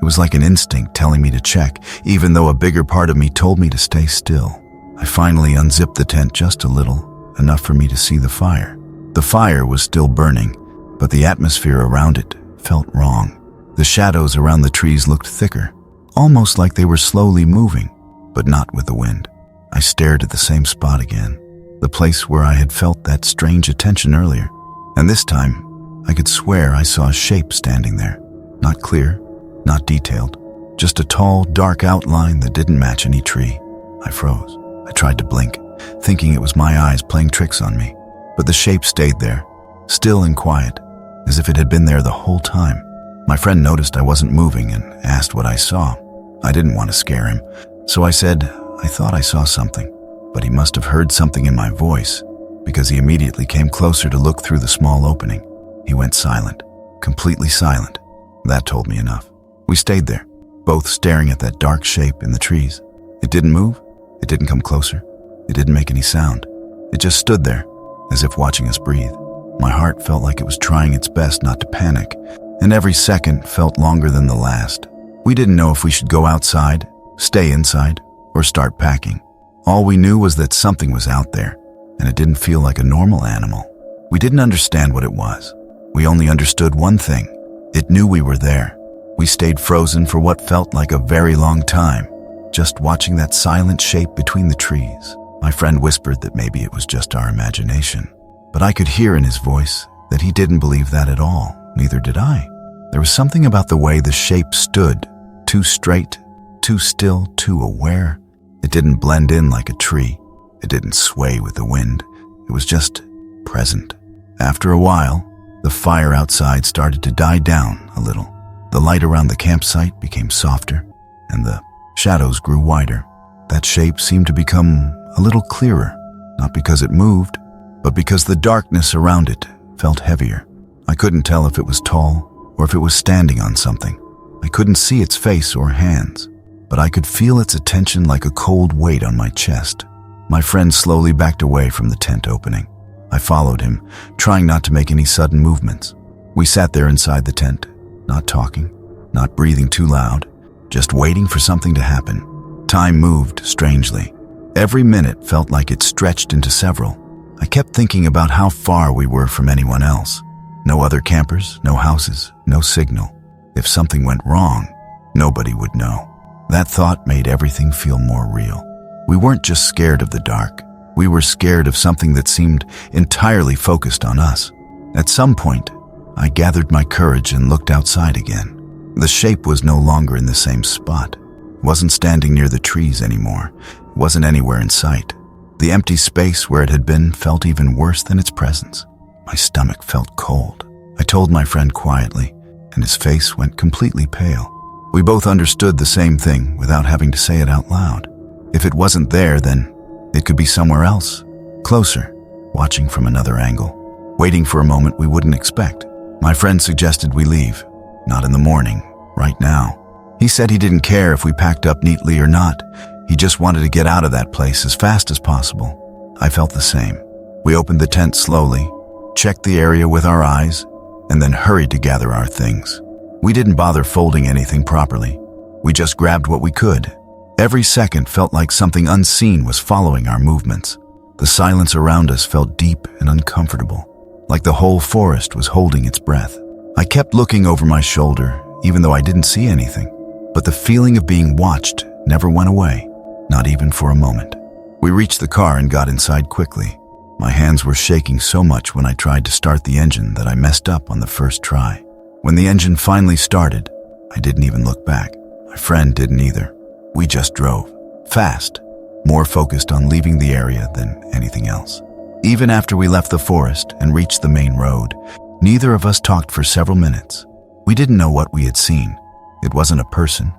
It was like an instinct telling me to check, even though a bigger part of me told me to stay still. I finally unzipped the tent just a little, enough for me to see the fire. The fire was still burning, but the atmosphere around it felt wrong. The shadows around the trees looked thicker, almost like they were slowly moving, but not with the wind. I stared at the same spot again, the place where I had felt that strange attention earlier. And this time, I could swear I saw a shape standing there. Not clear, not detailed, just a tall, dark outline that didn't match any tree. I froze. I tried to blink, thinking it was my eyes playing tricks on me. But the shape stayed there, still and quiet, as if it had been there the whole time. My friend noticed I wasn't moving and asked what I saw. I didn't want to scare him, so I said I thought I saw something, but he must have heard something in my voice, because he immediately came closer to look through the small opening. He went silent, completely silent. That told me enough. We stayed there, both staring at that dark shape in the trees. It didn't move, it didn't come closer, it didn't make any sound. It just stood there, as if watching us breathe. My heart felt like it was trying its best not to panic, and every second felt longer than the last. We didn't know if we should go outside, stay inside, or start packing. All we knew was that something was out there, and it didn't feel like a normal animal. We didn't understand what it was. We only understood one thing. It knew we were there. We stayed frozen for what felt like a very long time, just watching that silent shape between the trees. My friend whispered that maybe it was just our imagination, but I could hear in his voice that he didn't believe that at all. Neither did I. There was something about the way the shape stood, too straight, too still, too aware. It didn't blend in like a tree. It didn't sway with the wind. It was just present. After a while, the fire outside started to die down a little. The light around the campsite became softer, and the shadows grew wider. That shape seemed to become a little clearer, not because it moved, but because the darkness around it felt heavier. I couldn't tell if it was tall or if it was standing on something. I couldn't see its face or hands, but I could feel its attention like a cold weight on my chest. My friend slowly backed away from the tent opening. I followed him, trying not to make any sudden movements. We sat there inside the tent, not talking, not breathing too loud, just waiting for something to happen. Time moved strangely. Every minute felt like it stretched into several. I kept thinking about how far we were from anyone else. No other campers, no houses, no signal. If something went wrong, nobody would know. That thought made everything feel more real. We weren't just scared of the dark. We were scared of something that seemed entirely focused on us. At some point, I gathered my courage and looked outside again. The shape was no longer in the same spot. It wasn't standing near the trees anymore. It wasn't anywhere in sight. The empty space where it had been felt even worse than its presence. My stomach felt cold. I told my friend quietly, and his face went completely pale. We both understood the same thing without having to say it out loud. If it wasn't there, then it could be somewhere else, closer, watching from another angle, waiting for a moment we wouldn't expect. My friend suggested we leave, not in the morning, right now. He said he didn't care if we packed up neatly or not. He just wanted to get out of that place as fast as possible. I felt the same. We opened the tent slowly, checked the area with our eyes, and then hurried to gather our things. We didn't bother folding anything properly. We just grabbed what we could. Every second felt like something unseen was following our movements. The silence around us felt deep and uncomfortable, like the whole forest was holding its breath. I kept looking over my shoulder, even though I didn't see anything. But the feeling of being watched never went away, not even for a moment. We reached the car and got inside quickly. My hands were shaking so much when I tried to start the engine that I messed up on the first try. When the engine finally started, I didn't even look back. My friend didn't either. We just drove, fast, more focused on leaving the area than anything else. Even after we left the forest and reached the main road, neither of us talked for several minutes. We didn't know what we had seen. It wasn't a person,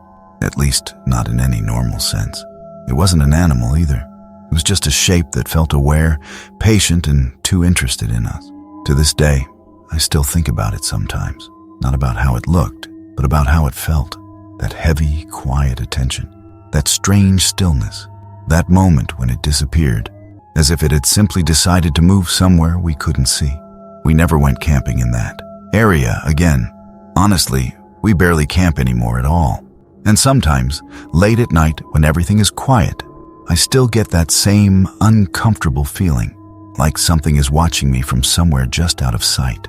at least not in any normal sense. It wasn't an animal either. It was just a shape that felt aware, patient, and too interested in us. To this day, I still think about it sometimes. Not about how it looked, but about how it felt. That heavy, quiet attention. That strange stillness. That moment when it disappeared, as if it had simply decided to move somewhere we couldn't see. We never went camping in that area again. Honestly, we barely camp anymore at all. And sometimes, late at night when everything is quiet, I still get that same uncomfortable feeling, like something is watching me from somewhere just out of sight.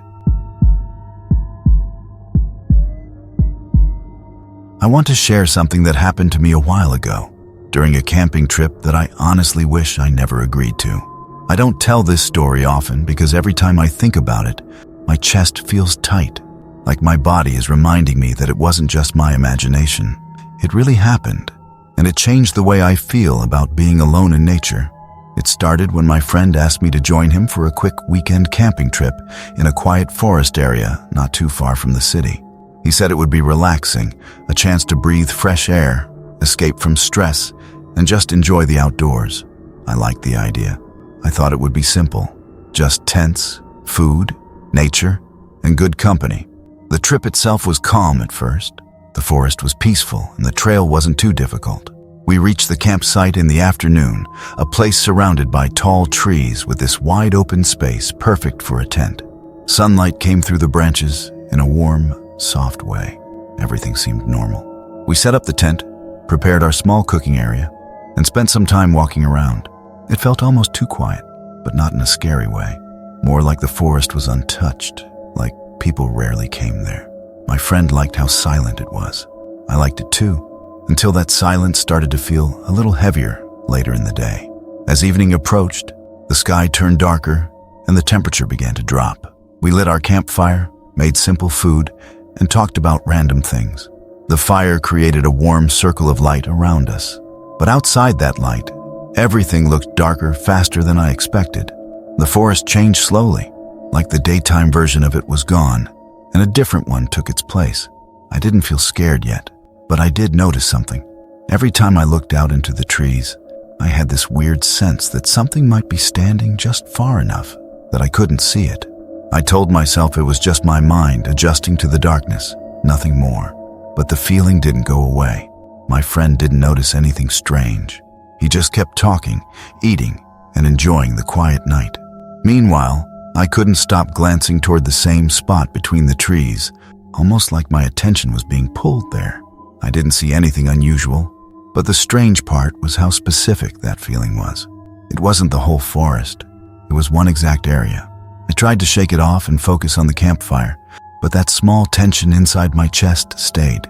I want to share something that happened to me a while ago, during a camping trip that I honestly wish I never agreed to. I don't tell this story often because every time I think about it, my chest feels tight, like my body is reminding me that it wasn't just my imagination. It really happened, and it changed the way I feel about being alone in nature. It started when my friend asked me to join him for a quick weekend camping trip in a quiet forest area not too far from the city. He said it would be relaxing, a chance to breathe fresh air, escape from stress, and just enjoy the outdoors. I liked the idea. I thought it would be simple. Just tents, food, nature, and good company. The trip itself was calm at first. The forest was peaceful and the trail wasn't too difficult. We reached the campsite in the afternoon, a place surrounded by tall trees with this wide open space perfect for a tent. Sunlight came through the branches in a warm, soft way. Everything seemed normal. We set up the tent, prepared our small cooking area, and spent some time walking around. It felt almost too quiet, but not in a scary way. More like the forest was untouched, like people rarely came there. My friend liked how silent it was. I liked it too, until that silence started to feel a little heavier later in the day. As evening approached, the sky turned darker and the temperature began to drop. We lit our campfire, made simple food, and talked about random things. The fire created a warm circle of light around us. But outside that light, everything looked darker faster than I expected. The forest changed slowly, like the daytime version of it was gone, and a different one took its place. I didn't feel scared yet, but I did notice something. Every time I looked out into the trees, I had this weird sense that something might be standing just far enough that I couldn't see it. I told myself it was just my mind adjusting to the darkness, nothing more. But the feeling didn't go away. My friend didn't notice anything strange. He just kept talking, eating, and enjoying the quiet night. Meanwhile, I couldn't stop glancing toward the same spot between the trees, almost like my attention was being pulled there. I didn't see anything unusual, but the strange part was how specific that feeling was. It wasn't the whole forest. It was one exact area. I tried to shake it off and focus on the campfire, but that small tension inside my chest stayed.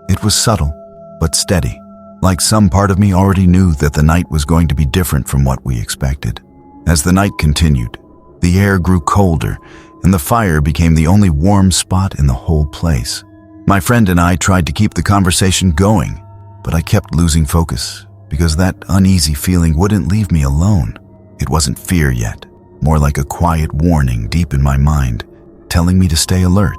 It was subtle, but steady, like some part of me already knew that the night was going to be different from what we expected. As the night continued, the air grew colder, and the fire became the only warm spot in the whole place. My friend and I tried to keep the conversation going, but I kept losing focus because that uneasy feeling wouldn't leave me alone. It wasn't fear yet, more like a quiet warning deep in my mind, telling me to stay alert.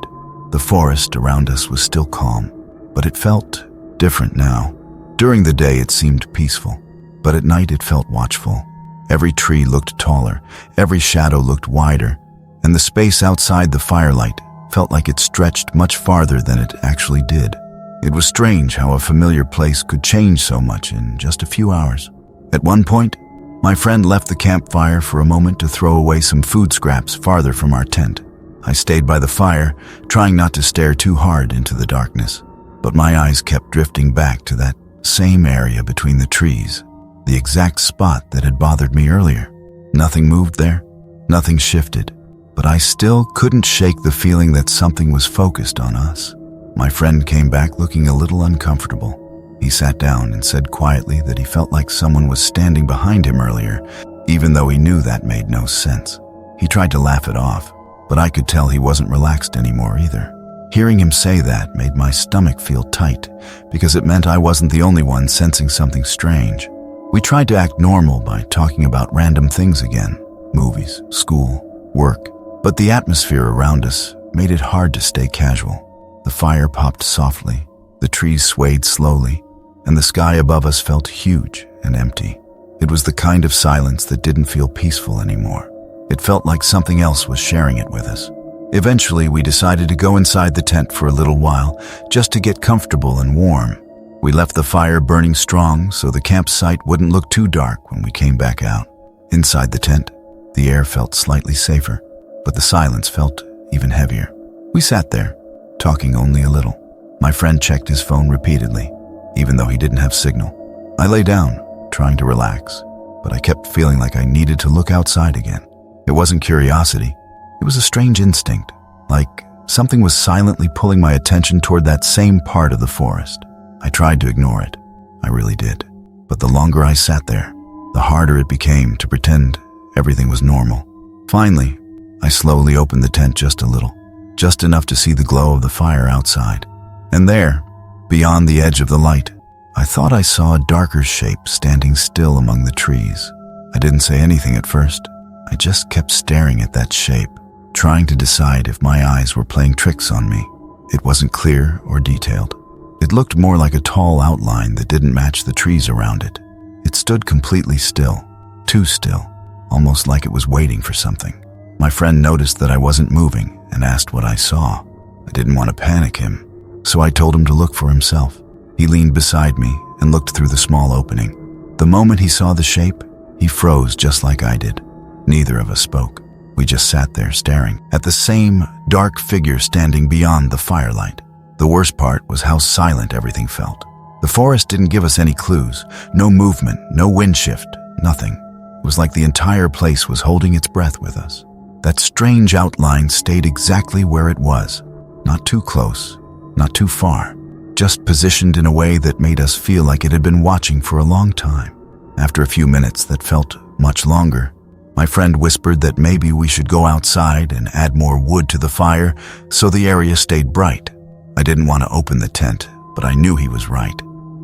The forest around us was still calm, but it felt different now. During the day it seemed peaceful, but at night it felt watchful. Every tree looked taller, every shadow looked wider, and the space outside the firelight felt like it stretched much farther than it actually did. It was strange how a familiar place could change so much in just a few hours. At one point, my friend left the campfire for a moment to throw away some food scraps farther from our tent. I stayed by the fire, trying not to stare too hard into the darkness, but my eyes kept drifting back to that same area between the trees, the exact spot that had bothered me earlier. Nothing moved there, nothing shifted, but I still couldn't shake the feeling that something was focused on us. My friend came back looking a little uncomfortable. He sat down and said quietly that he felt like someone was standing behind him earlier, even though he knew that made no sense. He tried to laugh it off, but I could tell he wasn't relaxed anymore either. Hearing him say that made my stomach feel tight, because it meant I wasn't the only one sensing something strange. We tried to act normal by talking about random things again, movies, school, work, but the atmosphere around us made it hard to stay casual. The fire popped softly, the trees swayed slowly, and the sky above us felt huge and empty. It was the kind of silence that didn't feel peaceful anymore. It felt like something else was sharing it with us. Eventually, we decided to go inside the tent for a little while, just to get comfortable and warm. We left the fire burning strong so the campsite wouldn't look too dark when we came back out. Inside the tent, the air felt slightly safer, but the silence felt even heavier. We sat there, talking only a little. My friend checked his phone repeatedly, even though he didn't have signal. I lay down, trying to relax, but I kept feeling like I needed to look outside again. It wasn't curiosity. It was a strange instinct, like something was silently pulling my attention toward that same part of the forest. I tried to ignore it. I really did. But the longer I sat there, the harder it became to pretend everything was normal. Finally, I slowly opened the tent just a little, just enough to see the glow of the fire outside. And there, beyond the edge of the light, I thought I saw a darker shape standing still among the trees. I didn't say anything at first. I just kept staring at that shape, trying to decide if my eyes were playing tricks on me. It wasn't clear or detailed. It looked more like a tall outline that didn't match the trees around it. It stood completely still, too still, almost like it was waiting for something. My friend noticed that I wasn't moving and asked what I saw. I didn't want to panic him, so I told him to look for himself. He leaned beside me and looked through the small opening. The moment he saw the shape, he froze just like I did. Neither of us spoke. We just sat there staring at the same dark figure standing beyond the firelight. The worst part was how silent everything felt. The forest didn't give us any clues. No movement, no wind shift, nothing. It was like the entire place was holding its breath with us. That strange outline stayed exactly where it was. Not too close, not too far. Just positioned in a way that made us feel like it had been watching for a long time. After a few minutes that felt much longer, my friend whispered that maybe we should go outside and add more wood to the fire so the area stayed bright. I didn't want to open the tent, but I knew he was right.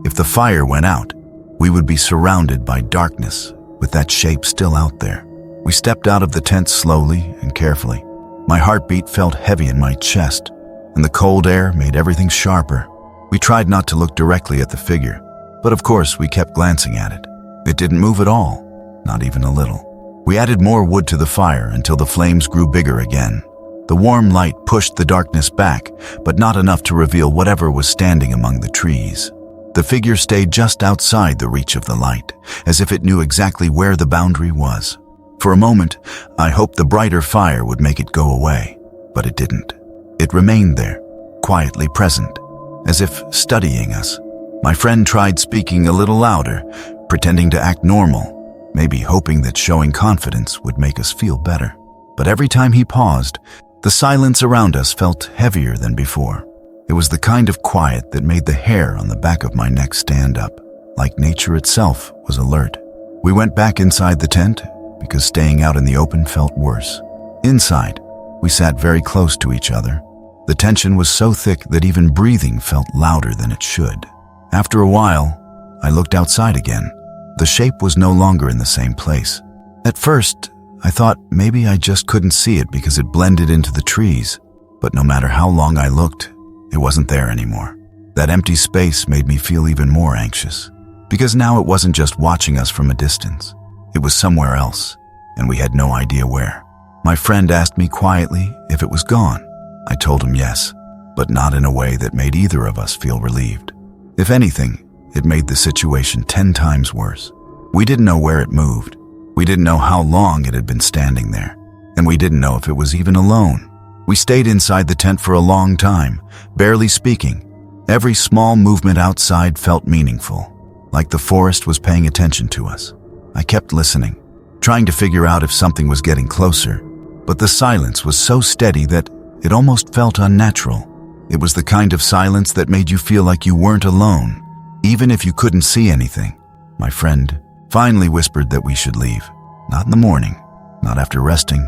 If the fire went out, we would be surrounded by darkness, with that shape still out there. We stepped out of the tent slowly and carefully. My heartbeat felt heavy in my chest, and the cold air made everything sharper. We tried not to look directly at the figure, but of course we kept glancing at it. It didn't move at all, not even a little. We added more wood to the fire until the flames grew bigger again. The warm light pushed the darkness back, but not enough to reveal whatever was standing among the trees. The figure stayed just outside the reach of the light, as if it knew exactly where the boundary was. For a moment, I hoped the brighter fire would make it go away, but it didn't. It remained there, quietly present, as if studying us. My friend tried speaking a little louder, pretending to act normal, maybe hoping that showing confidence would make us feel better. But every time he paused, the silence around us felt heavier than before. It was the kind of quiet that made the hair on the back of my neck stand up, like nature itself was alert. We went back inside the tent, because staying out in the open felt worse. Inside, we sat very close to each other. The tension was so thick that even breathing felt louder than it should. After a while, I looked outside again. The shape was no longer in the same place. At first, I thought maybe I just couldn't see it because it blended into the trees. But no matter how long I looked, it wasn't there anymore. That empty space made me feel even more anxious, because now it wasn't just watching us from a distance. It was somewhere else, and we had no idea where. My friend asked me quietly if it was gone. I told him yes, but not in a way that made either of us feel relieved. If anything, it made the situation 10 times worse. We didn't know where it moved. We didn't know how long it had been standing there, and we didn't know if it was even alone. We stayed inside the tent for a long time, barely speaking. Every small movement outside felt meaningful, like the forest was paying attention to us. I kept listening, trying to figure out if something was getting closer, but the silence was so steady that it almost felt unnatural. It was the kind of silence that made you feel like you weren't alone, even if you couldn't see anything. My friend finally whispered that we should leave. Not in the morning, not after resting,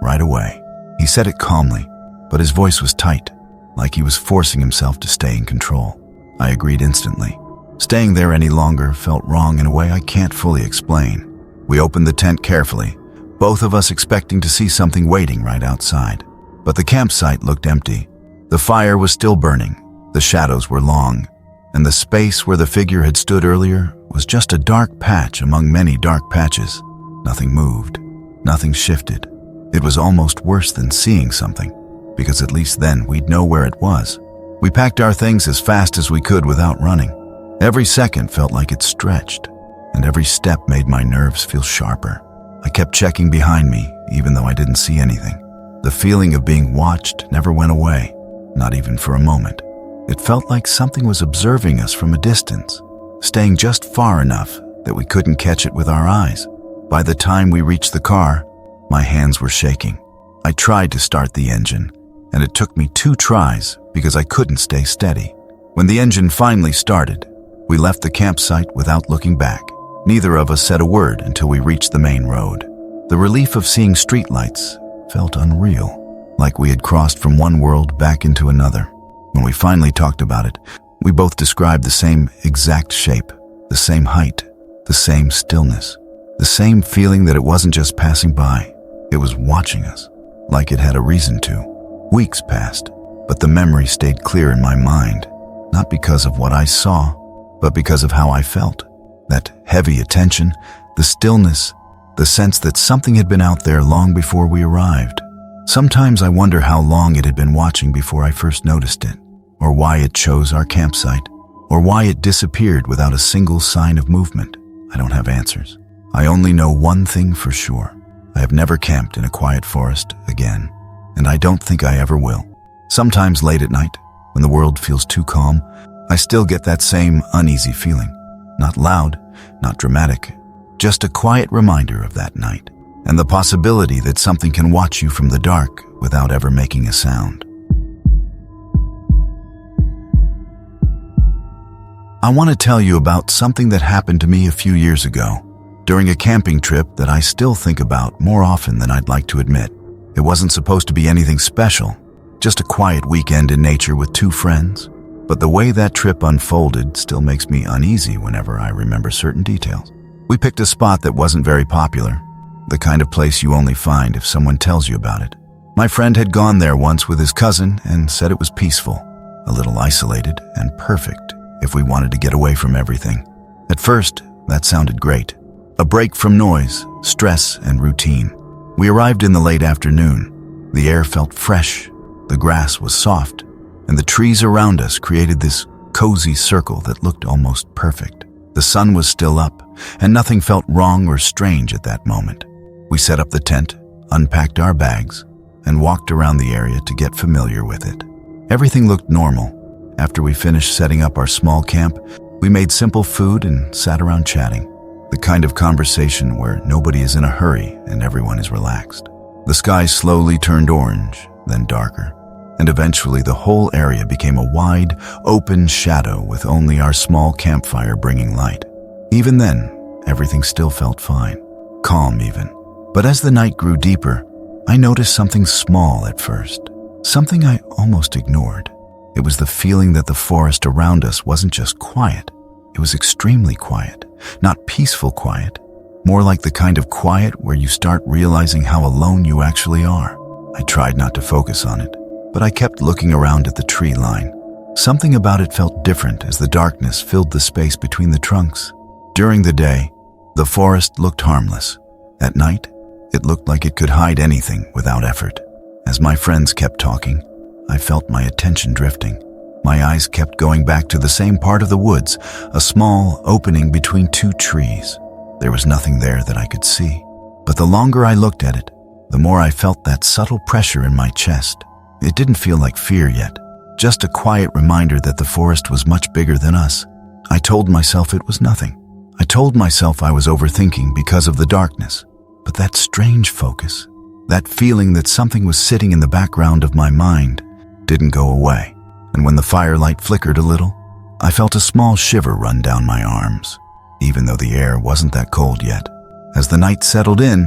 right away. He said it calmly, but his voice was tight, like he was forcing himself to stay in control. I agreed instantly. Staying there any longer felt wrong in a way I can't fully explain. We opened the tent carefully, both of us expecting to see something waiting right outside. But the campsite looked empty. The fire was still burning, the shadows were long, and the space where the figure had stood earlier was just a dark patch among many dark patches. Nothing moved, nothing shifted. It was almost worse than seeing something, because at least then we'd know where it was. We packed our things as fast as we could without running. Every second felt like it stretched, and every step made my nerves feel sharper. I kept checking behind me, even though I didn't see anything. The feeling of being watched never went away, not even for a moment. It felt like something was observing us from a distance, staying just far enough that we couldn't catch it with our eyes. By the time we reached the car, my hands were shaking. I tried to start the engine, and it took me 2 tries because I couldn't stay steady. When the engine finally started, we left the campsite without looking back. Neither of us said a word until we reached the main road. The relief of seeing streetlights felt unreal, like we had crossed from one world back into another. When we finally talked about it, we both described the same exact shape, the same height, the same stillness, the same feeling that it wasn't just passing by, it was watching us, like it had a reason to. Weeks passed, but the memory stayed clear in my mind, not because of what I saw, but because of how I felt. That heavy attention, the stillness, the sense that something had been out there long before we arrived. Sometimes I wonder how long it had been watching before I first noticed it, or why it chose our campsite, or why it disappeared without a single sign of movement. I don't have answers. I only know one thing for sure. I have never camped in a quiet forest again, and I don't think I ever will. Sometimes late at night, when the world feels too calm, I still get that same uneasy feeling. Not loud, not dramatic, just a quiet reminder of that night, and the possibility that something can watch you from the dark without ever making a sound. I want to tell you about something that happened to me a few years ago, during a camping trip that I still think about more often than I'd like to admit. It wasn't supposed to be anything special, just a quiet weekend in nature with 2 friends. But the way that trip unfolded still makes me uneasy whenever I remember certain details. We picked a spot that wasn't very popular, the kind of place you only find if someone tells you about it. My friend had gone there once with his cousin and said it was peaceful, a little isolated, and perfect if we wanted to get away from everything. At first, that sounded great. A break from noise, stress, and routine. We arrived in the late afternoon. The air felt fresh, the grass was soft, and the trees around us created this cozy circle that looked almost perfect. The sun was still up, and nothing felt wrong or strange at that moment. We set up the tent, unpacked our bags, and walked around the area to get familiar with it. Everything looked normal. After we finished setting up our small camp, we made simple food and sat around chatting. The kind of conversation where nobody is in a hurry and everyone is relaxed. The sky slowly turned orange, then darker, and eventually the whole area became a wide, open shadow with only our small campfire bringing light. Even then, everything still felt fine, calm even. But as the night grew deeper, I noticed something small at first, something I almost ignored. It was the feeling that the forest around us wasn't just quiet, it was extremely quiet. Not peaceful quiet, more like the kind of quiet where you start realizing how alone you actually are. I tried not to focus on it, but I kept looking around at the tree line. Something about it felt different as the darkness filled the space between the trunks. During the day, the forest looked harmless. At night, it looked like it could hide anything without effort. As my friends kept talking, I felt my attention drifting. My eyes kept going back to the same part of the woods, a small opening between 2 trees. There was nothing there that I could see. But the longer I looked at it, the more I felt that subtle pressure in my chest. It didn't feel like fear yet, just a quiet reminder that the forest was much bigger than us. I told myself it was nothing. I told myself I was overthinking because of the darkness. But that strange focus, that feeling that something was sitting in the background of my mind, didn't go away. And when the firelight flickered a little, I felt a small shiver run down my arms, even though the air wasn't that cold yet. As the night settled in,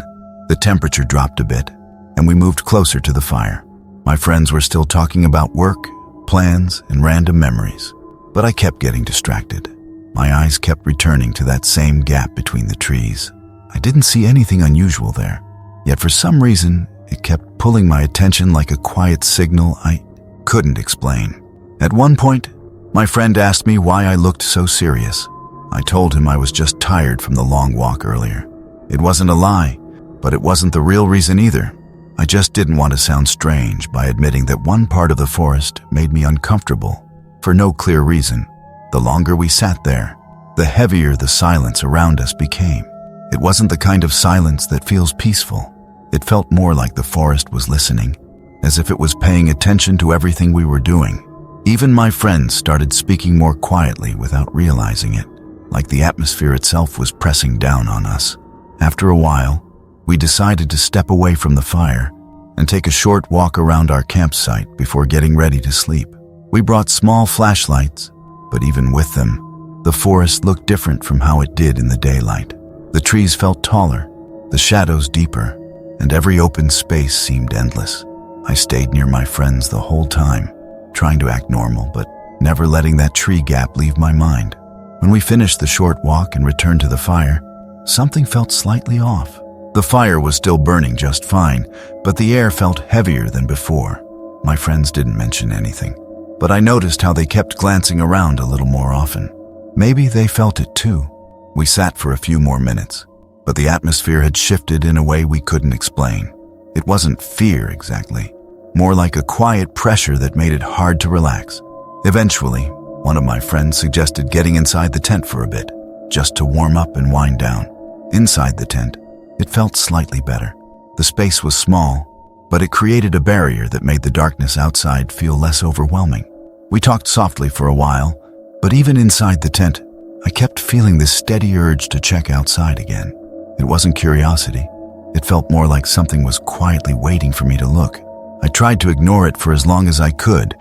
the temperature dropped a bit, and we moved closer to the fire. My friends were still talking about work, plans, and random memories, but I kept getting distracted. My eyes kept returning to that same gap between the trees. I didn't see anything unusual there, yet for some reason, it kept pulling my attention like a quiet signal I couldn't explain. At one point, my friend asked me why I looked so serious. I told him I was just tired from the long walk earlier. It wasn't a lie, but it wasn't the real reason either. I just didn't want to sound strange by admitting that one part of the forest made me uncomfortable for no clear reason. The longer we sat there, the heavier the silence around us became. It wasn't the kind of silence that feels peaceful. It felt more like the forest was listening, as if it was paying attention to everything we were doing. Even my friends started speaking more quietly without realizing it, like the atmosphere itself was pressing down on us. After a while, we decided to step away from the fire and take a short walk around our campsite before getting ready to sleep. We brought small flashlights, but even with them, the forest looked different from how it did in the daylight. The trees felt taller, the shadows deeper, and every open space seemed endless. I stayed near my friends the whole time, trying to act normal, but never letting that tree gap leave my mind. When we finished the short walk and returned to the fire, something felt slightly off. The fire was still burning just fine, but the air felt heavier than before. My friends didn't mention anything, but I noticed how they kept glancing around a little more often. Maybe they felt it too. We sat for a few more minutes, but the atmosphere had shifted in a way we couldn't explain. It wasn't fear exactly, more like a quiet pressure that made it hard to relax. Eventually, one of my friends suggested getting inside the tent for a bit, just to warm up and wind down. Inside the tent, it felt slightly better. The space was small, but it created a barrier that made the darkness outside feel less overwhelming. We talked softly for a while, but even inside the tent, I kept feeling this steady urge to check outside again. It wasn't curiosity. It felt more like something was quietly waiting for me to look. I tried to ignore it for as long as I could,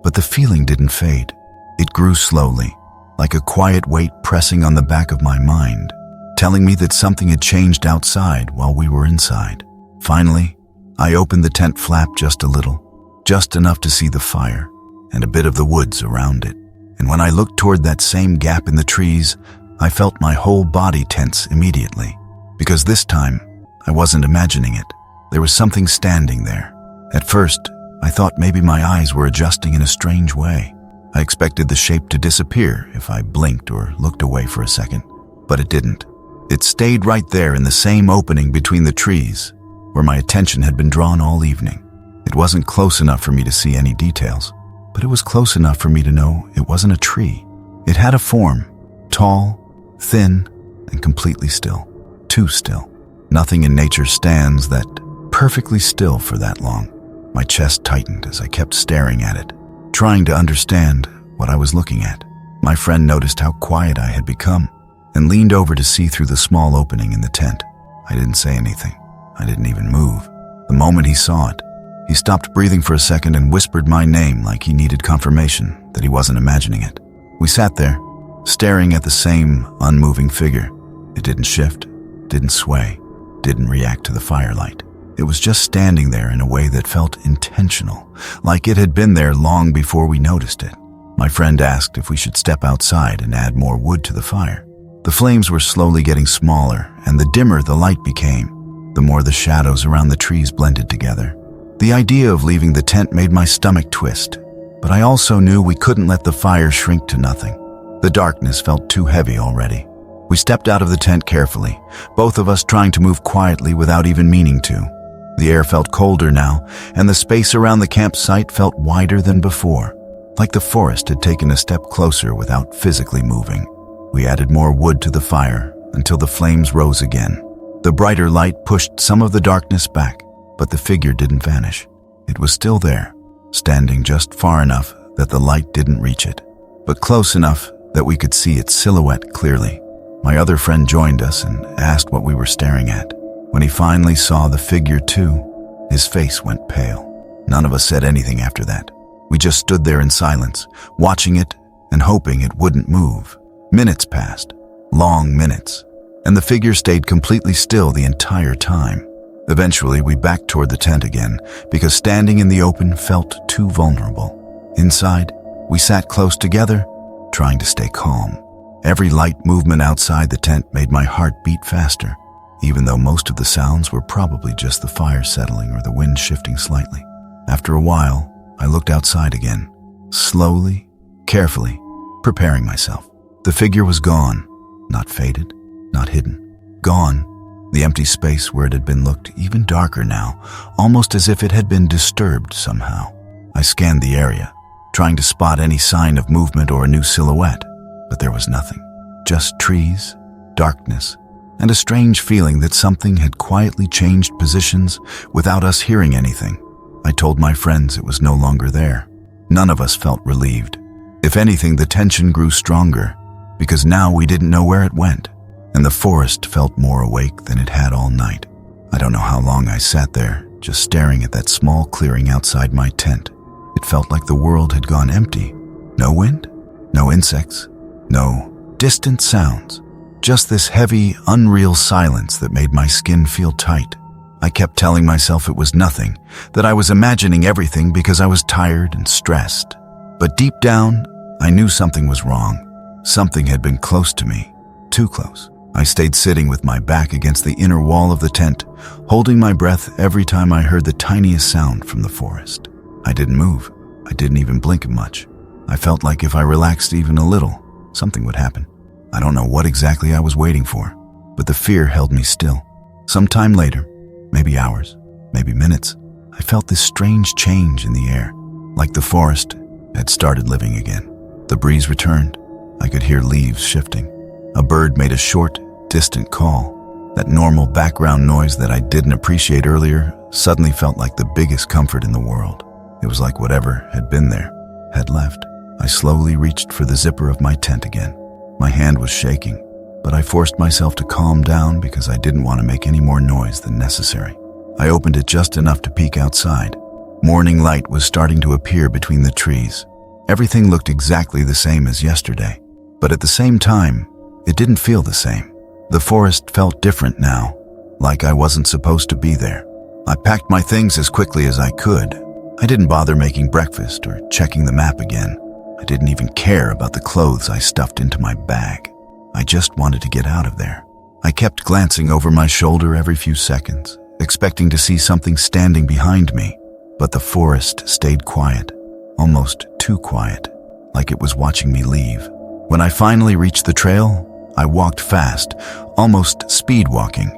but the feeling didn't fade. It grew slowly, like a quiet weight pressing on the back of my mind, telling me that something had changed outside while we were inside. Finally, I opened the tent flap just a little, just enough to see the fire and a bit of the woods around it. And when I looked toward that same gap in the trees, I felt my whole body tense immediately. Because this time, I wasn't imagining it. There was something standing there. At first, I thought maybe my eyes were adjusting in a strange way. I expected the shape to disappear if I blinked or looked away for a second, but it didn't. It stayed right there in the same opening between the trees, where my attention had been drawn all evening. It wasn't close enough for me to see any details, but it was close enough for me to know it wasn't a tree. It had a form, tall, thin, and completely still. Too still. Nothing in nature stands that perfectly still for that long. My chest tightened as I kept staring at it, trying to understand what I was looking at. My friend noticed how quiet I had become and leaned over to see through the small opening in the tent. I didn't say anything. I didn't even move. The moment he saw it, he stopped breathing for a second and whispered my name like he needed confirmation that he wasn't imagining it. We sat there, staring at the same unmoving figure. It didn't shift, didn't sway, didn't react to the firelight. It was just standing there in a way that felt intentional, like it had been there long before we noticed it. My friend asked if we should step outside and add more wood to the fire. The flames were slowly getting smaller, and the dimmer the light became, the more the shadows around the trees blended together. The idea of leaving the tent made my stomach twist, but I also knew we couldn't let the fire shrink to nothing. The darkness felt too heavy already. We stepped out of the tent carefully, both of us trying to move quietly without even meaning to. The air felt colder now, and the space around the campsite felt wider than before, like the forest had taken a step closer without physically moving. We added more wood to the fire until the flames rose again. The brighter light pushed some of the darkness back, but the figure didn't vanish. It was still there, standing just far enough that the light didn't reach it, but close enough that we could see its silhouette clearly. My other friend joined us and asked what we were staring at. When he finally saw the figure too, his face went pale. None of us said anything after that. We just stood there in silence, watching it and hoping it wouldn't move. Minutes passed, long minutes, and the figure stayed completely still the entire time. Eventually, we backed toward the tent again because standing in the open felt too vulnerable. Inside, we sat close together, trying to stay calm. Every light movement outside the tent made my heart beat faster, even though most of the sounds were probably just the fire settling or the wind shifting slightly. After a while, I looked outside again, slowly, carefully, preparing myself. The figure was gone, not faded, not hidden. Gone, the empty space where it had been looked even darker now, almost as if it had been disturbed somehow. I scanned the area, trying to spot any sign of movement or a new silhouette, but there was nothing. Just trees, darkness, and a strange feeling that something had quietly changed positions without us hearing anything. I told my friends it was no longer there. None of us felt relieved. If anything, the tension grew stronger, because now we didn't know where it went, and the forest felt more awake than it had all night. I don't know how long I sat there, just staring at that small clearing outside my tent. It felt like the world had gone empty. No wind, no insects, no distant sounds. Just this heavy, unreal silence that made my skin feel tight. I kept telling myself it was nothing, that I was imagining everything because I was tired and stressed. But deep down, I knew something was wrong. Something had been close to me, too close. I stayed sitting with my back against the inner wall of the tent, holding my breath every time I heard the tiniest sound from the forest. I didn't move. I didn't even blink much. I felt like if I relaxed even a little, something would happen. I don't know what exactly I was waiting for, but the fear held me still. Some time later, maybe hours, maybe minutes, I felt this strange change in the air, like the forest had started living again. The breeze returned. I could hear leaves shifting. A bird made a short, distant call. That normal background noise that I didn't appreciate earlier suddenly felt like the biggest comfort in the world. It was like whatever had been there had left. I slowly reached for the zipper of my tent again. My hand was shaking, but I forced myself to calm down because I didn't want to make any more noise than necessary. I opened it just enough to peek outside. Morning light was starting to appear between the trees. Everything looked exactly the same as yesterday. But at the same time, it didn't feel the same. The forest felt different now, like I wasn't supposed to be there. I packed my things as quickly as I could. I didn't bother making breakfast or checking the map again. I didn't even care about the clothes I stuffed into my bag. I just wanted to get out of there. I kept glancing over my shoulder every few seconds, expecting to see something standing behind me, but the forest stayed quiet, almost too quiet, like it was watching me leave. When I finally reached the trail, I walked fast, almost speed walking.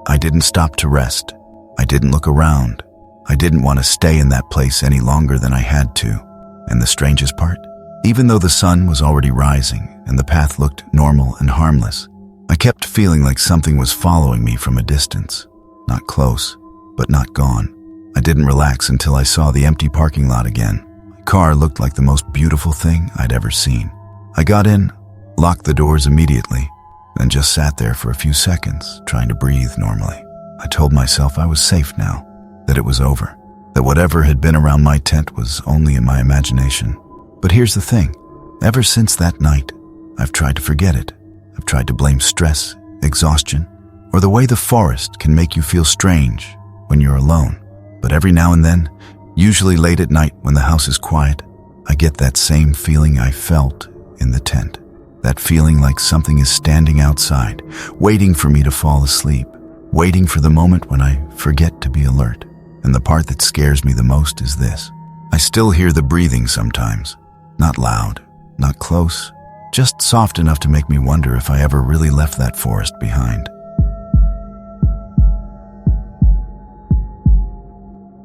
I didn't stop to rest. I didn't look around. I didn't want to stay in that place any longer than I had to. And the strangest part? Even though the sun was already rising and the path looked normal and harmless, I kept feeling like something was following me from a distance. Not close, but not gone. I didn't relax until I saw the empty parking lot again. My car looked like the most beautiful thing I'd ever seen. I got in, locked the doors immediately, and just sat there for a few seconds, trying to breathe normally. I told myself I was safe now, that it was over, that whatever had been around my tent was only in my imagination. But here's the thing. Ever since that night, I've tried to forget it. I've tried to blame stress, exhaustion, or the way the forest can make you feel strange when you're alone. But every now and then, usually late at night when the house is quiet, I get that same feeling I felt in the tent. That feeling like something is standing outside, waiting for me to fall asleep, waiting for the moment when I forget to be alert. And the part that scares me the most is this. I still hear the breathing sometimes. Not loud, not close, just soft enough to make me wonder if I ever really left that forest behind.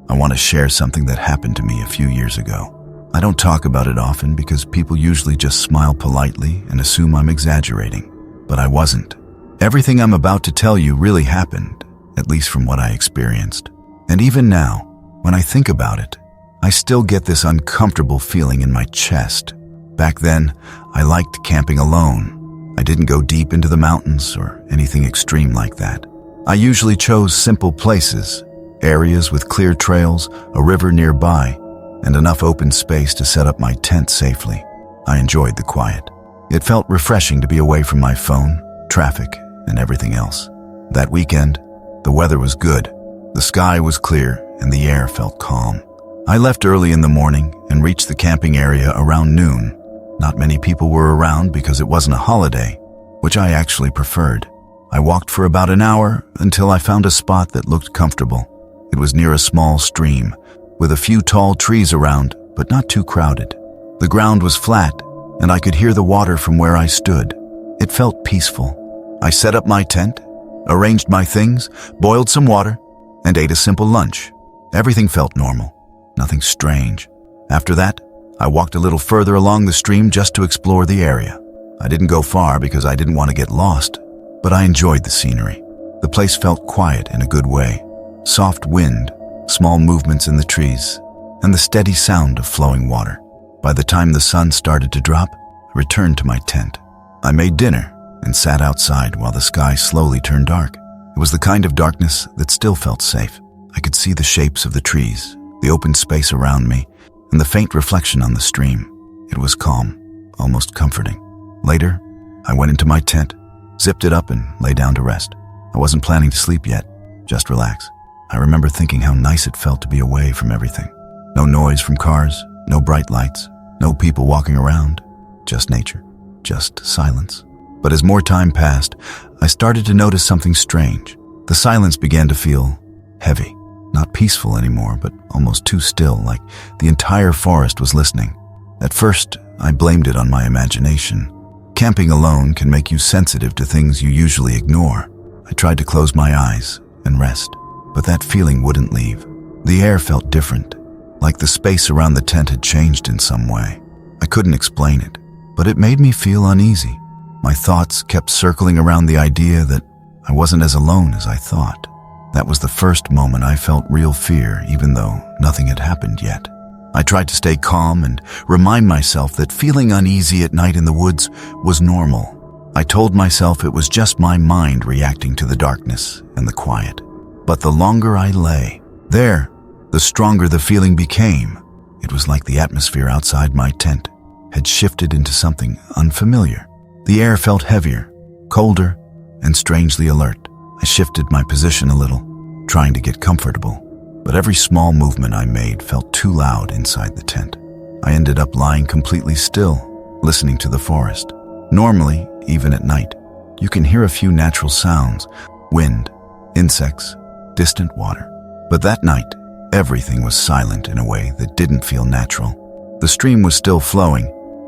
I want to share something that happened to me a few years ago. I don't talk about it often because people usually just smile politely and assume I'm exaggerating, but I wasn't. Everything I'm about to tell you really happened, at least from what I experienced. And even now, when I think about it, I still get this uncomfortable feeling in my chest. Back then, I liked camping alone. I didn't go deep into the mountains or anything extreme like that. I usually chose simple places, areas with clear trails, a river nearby, and enough open space to set up my tent safely. I enjoyed the quiet. It felt refreshing to be away from my phone, traffic, and everything else. That weekend, the weather was good. The sky was clear and the air felt calm. I left early in the morning and reached the camping area around noon. Not many people were around because it wasn't a holiday, which I actually preferred. I walked for about an hour until I found a spot that looked comfortable. It was near a small stream, with a few tall trees around, but not too crowded. The ground was flat, and I could hear the water from where I stood. It felt peaceful. I set up my tent, arranged my things, boiled some water, and ate a simple lunch. Everything felt normal. Nothing strange. After that, I walked a little further along the stream just to explore the area. I didn't go far because I didn't want to get lost, but I enjoyed the scenery. The place felt quiet in a good way. Soft wind, small movements in the trees, and the steady sound of flowing water. By the time the sun started to drop, I returned to my tent. I made dinner and sat outside while the sky slowly turned dark. It was the kind of darkness that still felt safe. I could see the shapes of the trees, the open space around me, and the faint reflection on the stream. It was calm, almost comforting. Later, I went into my tent, zipped it up, and lay down to rest. I wasn't planning to sleep yet, just relax. I remember thinking how nice it felt to be away from everything. No noise from cars, no bright lights, no people walking around, just nature, just silence. But as more time passed, I started to notice something strange. The silence began to feel heavy. Not peaceful anymore, but almost too still, like the entire forest was listening. At first, I blamed it on my imagination. Camping alone can make you sensitive to things you usually ignore. I tried to close my eyes and rest, but that feeling wouldn't leave. The air felt different, like the space around the tent had changed in some way. I couldn't explain it, but it made me feel uneasy. My thoughts kept circling around the idea that I wasn't as alone as I thought. That was the first moment I felt real fear, even though nothing had happened yet. I tried to stay calm and remind myself that feeling uneasy at night in the woods was normal. I told myself it was just my mind reacting to the darkness and the quiet. But the longer I lay there, the stronger the feeling became. It was like the atmosphere outside my tent had shifted into something unfamiliar. The air felt heavier, colder, and strangely alert. I shifted my position a little, trying to get comfortable, but every small movement I made felt too loud inside the tent. I ended up lying completely still, listening to the forest. Normally, even at night, you can hear a few natural sounds: wind, insects, distant water. But that night, everything was silent in a way that didn't feel natural. The stream was still flowing,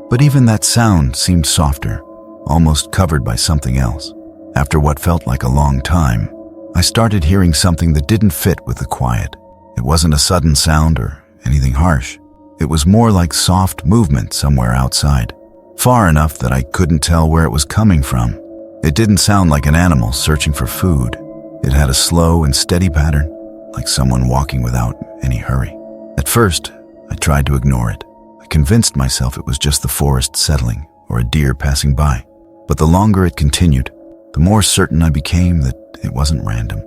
but even that sound seemed softer, almost covered by something else. After what felt like a long time, I started hearing something that didn't fit with the quiet. It wasn't a sudden sound or anything harsh. It was more like soft movement somewhere outside, far enough that I couldn't tell where it was coming from. It didn't sound like an animal searching for food. It had a slow and steady pattern, like someone walking without any hurry. At first, I tried to ignore it. I convinced myself it was just the forest settling or a deer passing by. But the longer it continued, the more certain I became that it wasn't random.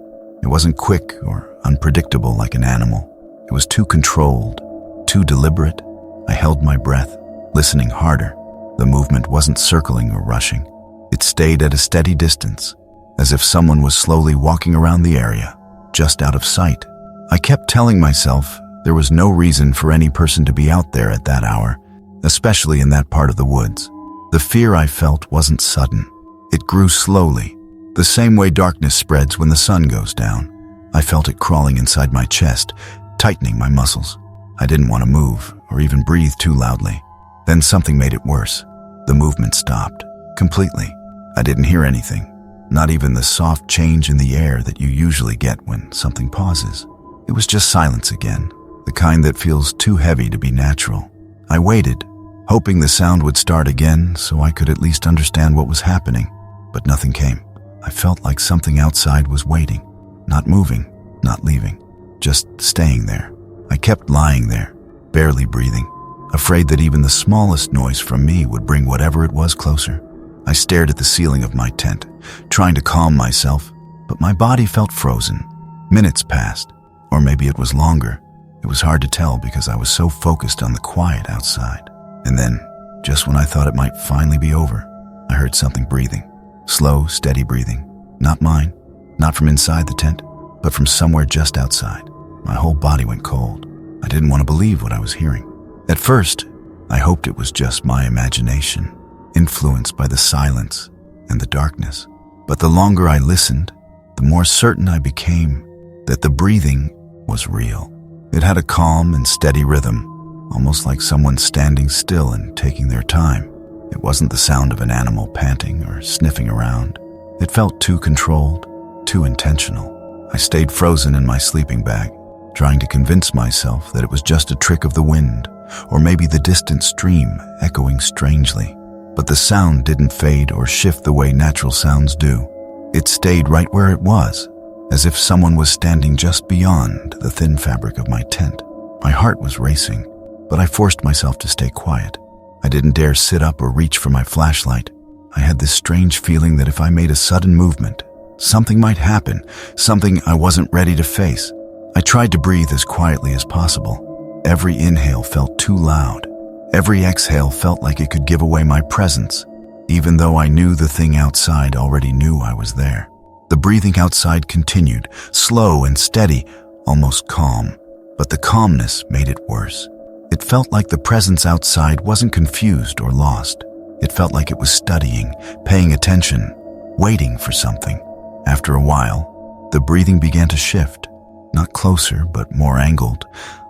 It wasn't quick or unpredictable like an animal. It was too controlled, too deliberate. I held my breath, listening harder. The movement wasn't circling or rushing. It stayed at a steady distance, as if someone was slowly walking around the area, just out of sight. I kept telling myself there was no reason for any person to be out there at that hour, especially in that part of the woods. The fear I felt wasn't sudden. It grew slowly, the same way darkness spreads when the sun goes down. I felt it crawling inside my chest, tightening my muscles. I didn't want to move or even breathe too loudly. Then something made it worse. The movement stopped, completely. I didn't hear anything, not even the soft change in the air that you usually get when something pauses. It was just silence again, the kind that feels too heavy to be natural. I waited, hoping the sound would start again so I could at least understand what was happening, but nothing came. I felt like something outside was waiting, not moving, not leaving, just staying there. I kept lying there, barely breathing, afraid that even the smallest noise from me would bring whatever it was closer. I stared at the ceiling of my tent, trying to calm myself, but my body felt frozen. Minutes passed, or maybe it was longer. It was hard to tell because I was so focused on the quiet outside. And then, just when I thought it might finally be over, I heard something breathing. Slow, steady breathing. Not mine, not from inside the tent, but from somewhere just outside. My whole body went cold. I didn't want to believe what I was hearing. At first, I hoped it was just my imagination, influenced by the silence and the darkness. But the longer I listened, the more certain I became that the breathing was real. It had a calm and steady rhythm, almost like someone standing still and taking their time. It wasn't the sound of an animal panting or sniffing around. It felt too controlled, too intentional. I stayed frozen in my sleeping bag, trying to convince myself that it was just a trick of the wind, or maybe the distant stream echoing strangely. But the sound didn't fade or shift the way natural sounds do. It stayed right where it was, as if someone was standing just beyond the thin fabric of my tent. My heart was racing, but I forced myself to stay quiet. I didn't dare sit up or reach for my flashlight. I had this strange feeling that if I made a sudden movement, something might happen, something I wasn't ready to face. I tried to breathe as quietly as possible. Every inhale felt too loud. Every exhale felt like it could give away my presence, even though I knew the thing outside already knew I was there. The breathing outside continued, slow and steady, almost calm, but the calmness made it worse. It felt like the presence outside wasn't confused or lost. It felt like it was studying, paying attention, waiting for something. After a while, the breathing began to shift, not closer but more angled,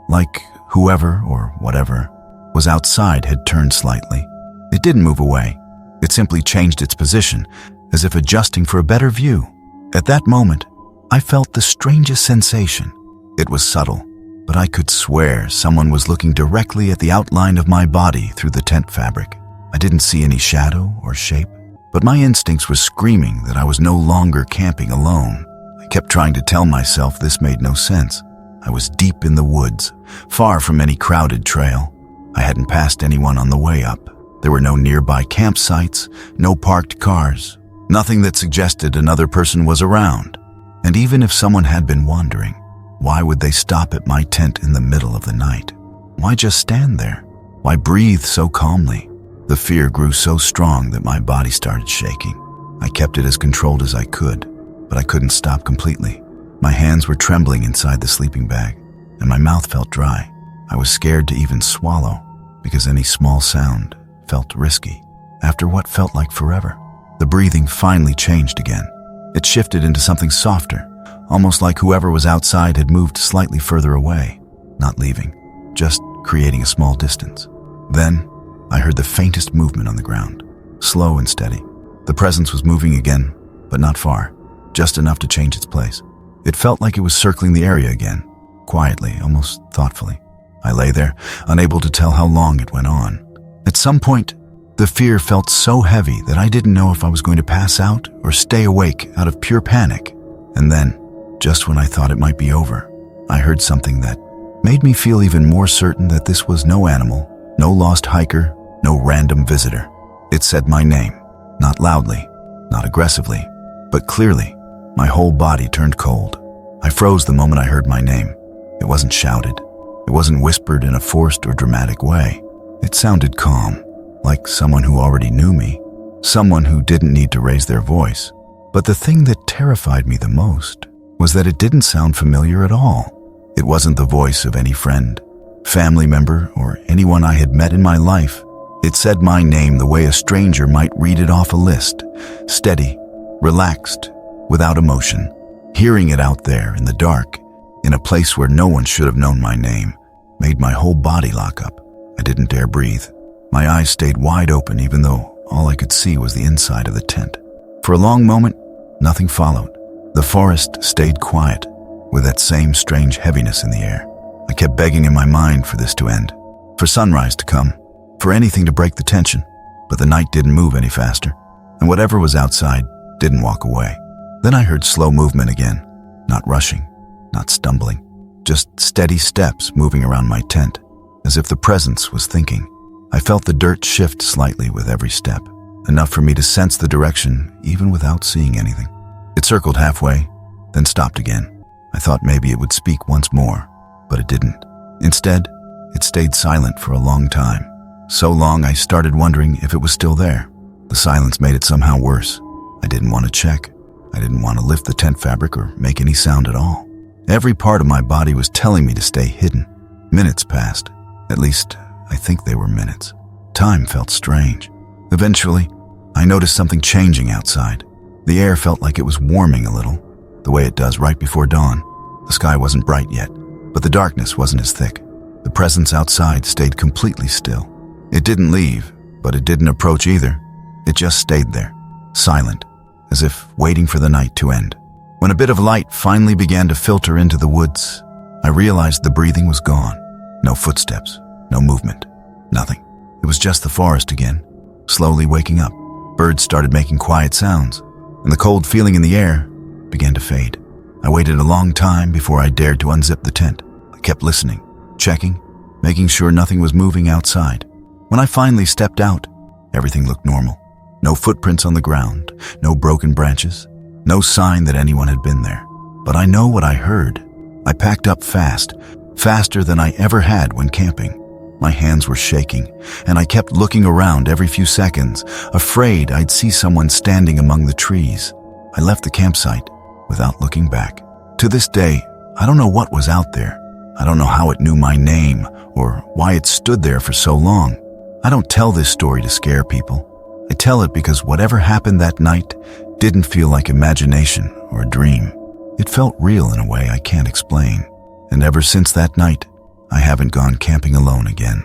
like whoever or whatever was outside had turned slightly. It didn't move away. It simply changed its position, as if adjusting for a better view. At that moment, I felt the strangest sensation. It was subtle, but I could swear someone was looking directly at the outline of my body through the tent fabric. I didn't see any shadow or shape, but my instincts were screaming that I was no longer camping alone. I kept trying to tell myself this made no sense. I was deep in the woods, far from any crowded trail. I hadn't passed anyone on the way up. There were no nearby campsites, no parked cars, nothing that suggested another person was around. And even if someone had been wandering, why would they stop at my tent in the middle of the night? Why just stand there? Why breathe so calmly? The fear grew so strong that my body started shaking. I kept it as controlled as I could, but I couldn't stop completely. My hands were trembling inside the sleeping bag, and my mouth felt dry. I was scared to even swallow, because any small sound felt risky. After what felt like forever, the breathing finally changed again. It shifted into something softer, almost like whoever was outside had moved slightly further away, not leaving, just creating a small distance. Then, I heard the faintest movement on the ground, slow and steady. The presence was moving again, but not far, just enough to change its place. It felt like it was circling the area again, quietly, almost thoughtfully. I lay there, unable to tell how long it went on. At some point, the fear felt so heavy that I didn't know if I was going to pass out or stay awake out of pure panic. And then, just when I thought it might be over, I heard something that made me feel even more certain that this was no animal, no lost hiker, no random visitor. It said my name, not loudly, not aggressively, but clearly. My whole body turned cold. I froze the moment I heard my name. It wasn't shouted. It wasn't whispered in a forced or dramatic way. It sounded calm, like someone who already knew me, someone who didn't need to raise their voice. But the thing that terrified me the most was that it didn't sound familiar at all. It wasn't the voice of any friend, family member, or anyone I had met in my life. It said my name the way a stranger might read it off a list, steady, relaxed, without emotion. Hearing it out there in the dark, in a place where no one should have known my name, made my whole body lock up. I didn't dare breathe. My eyes stayed wide open even though all I could see was the inside of the tent. For a long moment, nothing followed. The forest stayed quiet, with that same strange heaviness in the air. I kept begging in my mind for this to end, for sunrise to come, for anything to break the tension. But the night didn't move any faster, and whatever was outside didn't walk away. Then I heard slow movement again, not rushing, not stumbling, just steady steps moving around my tent, as if the presence was thinking. I felt the dirt shift slightly with every step, enough for me to sense the direction even without seeing anything. It circled halfway, then stopped again. I thought maybe it would speak once more, but it didn't. Instead, it stayed silent for a long time. So long I started wondering if it was still there. The silence made it somehow worse. I didn't want to check. I didn't want to lift the tent fabric or make any sound at all. Every part of my body was telling me to stay hidden. Minutes passed. At least, I think they were minutes. Time felt strange. Eventually, I noticed something changing outside. The air felt like it was warming a little, the way it does right before dawn. The sky wasn't bright yet, but the darkness wasn't as thick. The presence outside stayed completely still. It didn't leave, but it didn't approach either. It just stayed there, silent, as if waiting for the night to end. When a bit of light finally began to filter into the woods, I realized the breathing was gone. No footsteps, no movement, nothing. It was just the forest again, slowly waking up. Birds started making quiet sounds, and the cold feeling in the air began to fade. I waited a long time before I dared to unzip the tent. I kept listening, checking, making sure nothing was moving outside. When I finally stepped out, everything looked normal. No footprints on the ground, no broken branches, no sign that anyone had been there. But I know what I heard. I packed up fast, faster than I ever had when camping. My hands were shaking, and I kept looking around every few seconds, afraid I'd see someone standing among the trees. I left the campsite without looking back. To this day, I don't know what was out there. I don't know how it knew my name or why it stood there for so long. I don't tell this story to scare people. I tell it because whatever happened that night didn't feel like imagination or a dream. It felt real in a way I can't explain. And ever since that night, I haven't gone camping alone again.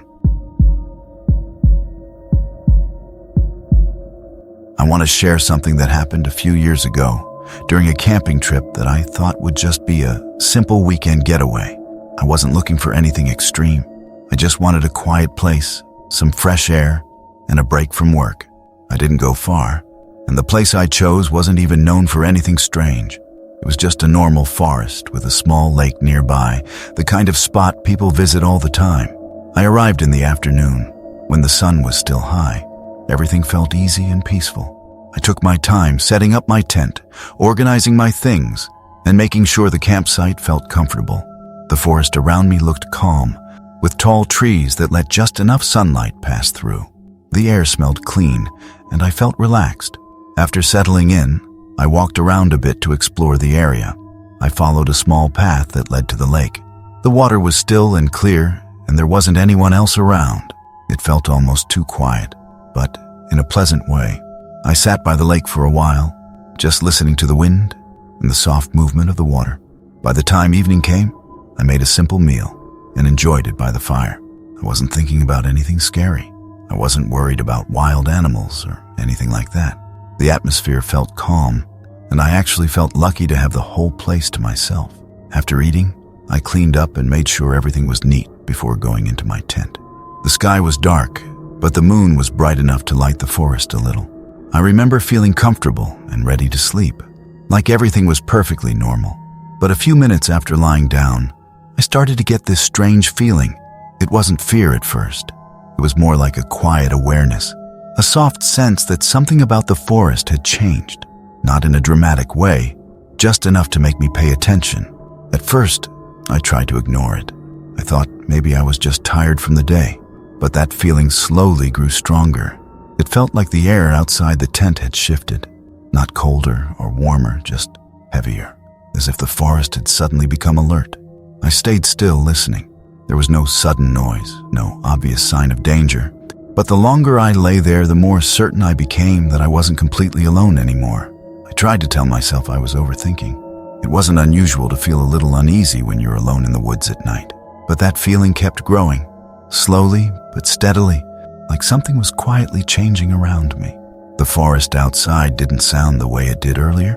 I want to share something that happened a few years ago during a camping trip that I thought would just be a simple weekend getaway. I wasn't looking for anything extreme. I just wanted a quiet place, some fresh air, and a break from work. I didn't go far, and the place I chose wasn't even known for anything strange. It was just a normal forest with a small lake nearby, the kind of spot people visit all the time. I arrived in the afternoon, when the sun was still high. Everything felt easy and peaceful. I took my time setting up my tent, organizing my things, and making sure the campsite felt comfortable. The forest around me looked calm, with tall trees that let just enough sunlight pass through. The air smelled clean, and I felt relaxed. After settling in, I walked around a bit to explore the area. I followed a small path that led to the lake. The water was still and clear, and there wasn't anyone else around. It felt almost too quiet, but in a pleasant way. I sat by the lake for a while, just listening to the wind and the soft movement of the water. By the time evening came, I made a simple meal and enjoyed it by the fire. I wasn't thinking about anything scary. I wasn't worried about wild animals or anything like that. The atmosphere felt calm, and I actually felt lucky to have the whole place to myself. After eating, I cleaned up and made sure everything was neat before going into my tent. The sky was dark, but the moon was bright enough to light the forest a little. I remember feeling comfortable and ready to sleep, like everything was perfectly normal. But a few minutes after lying down, I started to get this strange feeling. It wasn't fear at first. It was more like a quiet awareness, a soft sense that something about the forest had changed, not in a dramatic way, just enough to make me pay attention. At first, I tried to ignore it. I thought maybe I was just tired from the day, but that feeling slowly grew stronger. It felt like the air outside the tent had shifted, not colder or warmer, just heavier, as if the forest had suddenly become alert. I stayed still, listening. There was no sudden noise, no obvious sign of danger, but the longer I lay there, the more certain I became that I wasn't completely alone anymore. I tried to tell myself I was overthinking. It wasn't unusual to feel a little uneasy when you're alone in the woods at night, but that feeling kept growing, slowly but steadily, like something was quietly changing around me. The forest outside didn't sound the way it did earlier.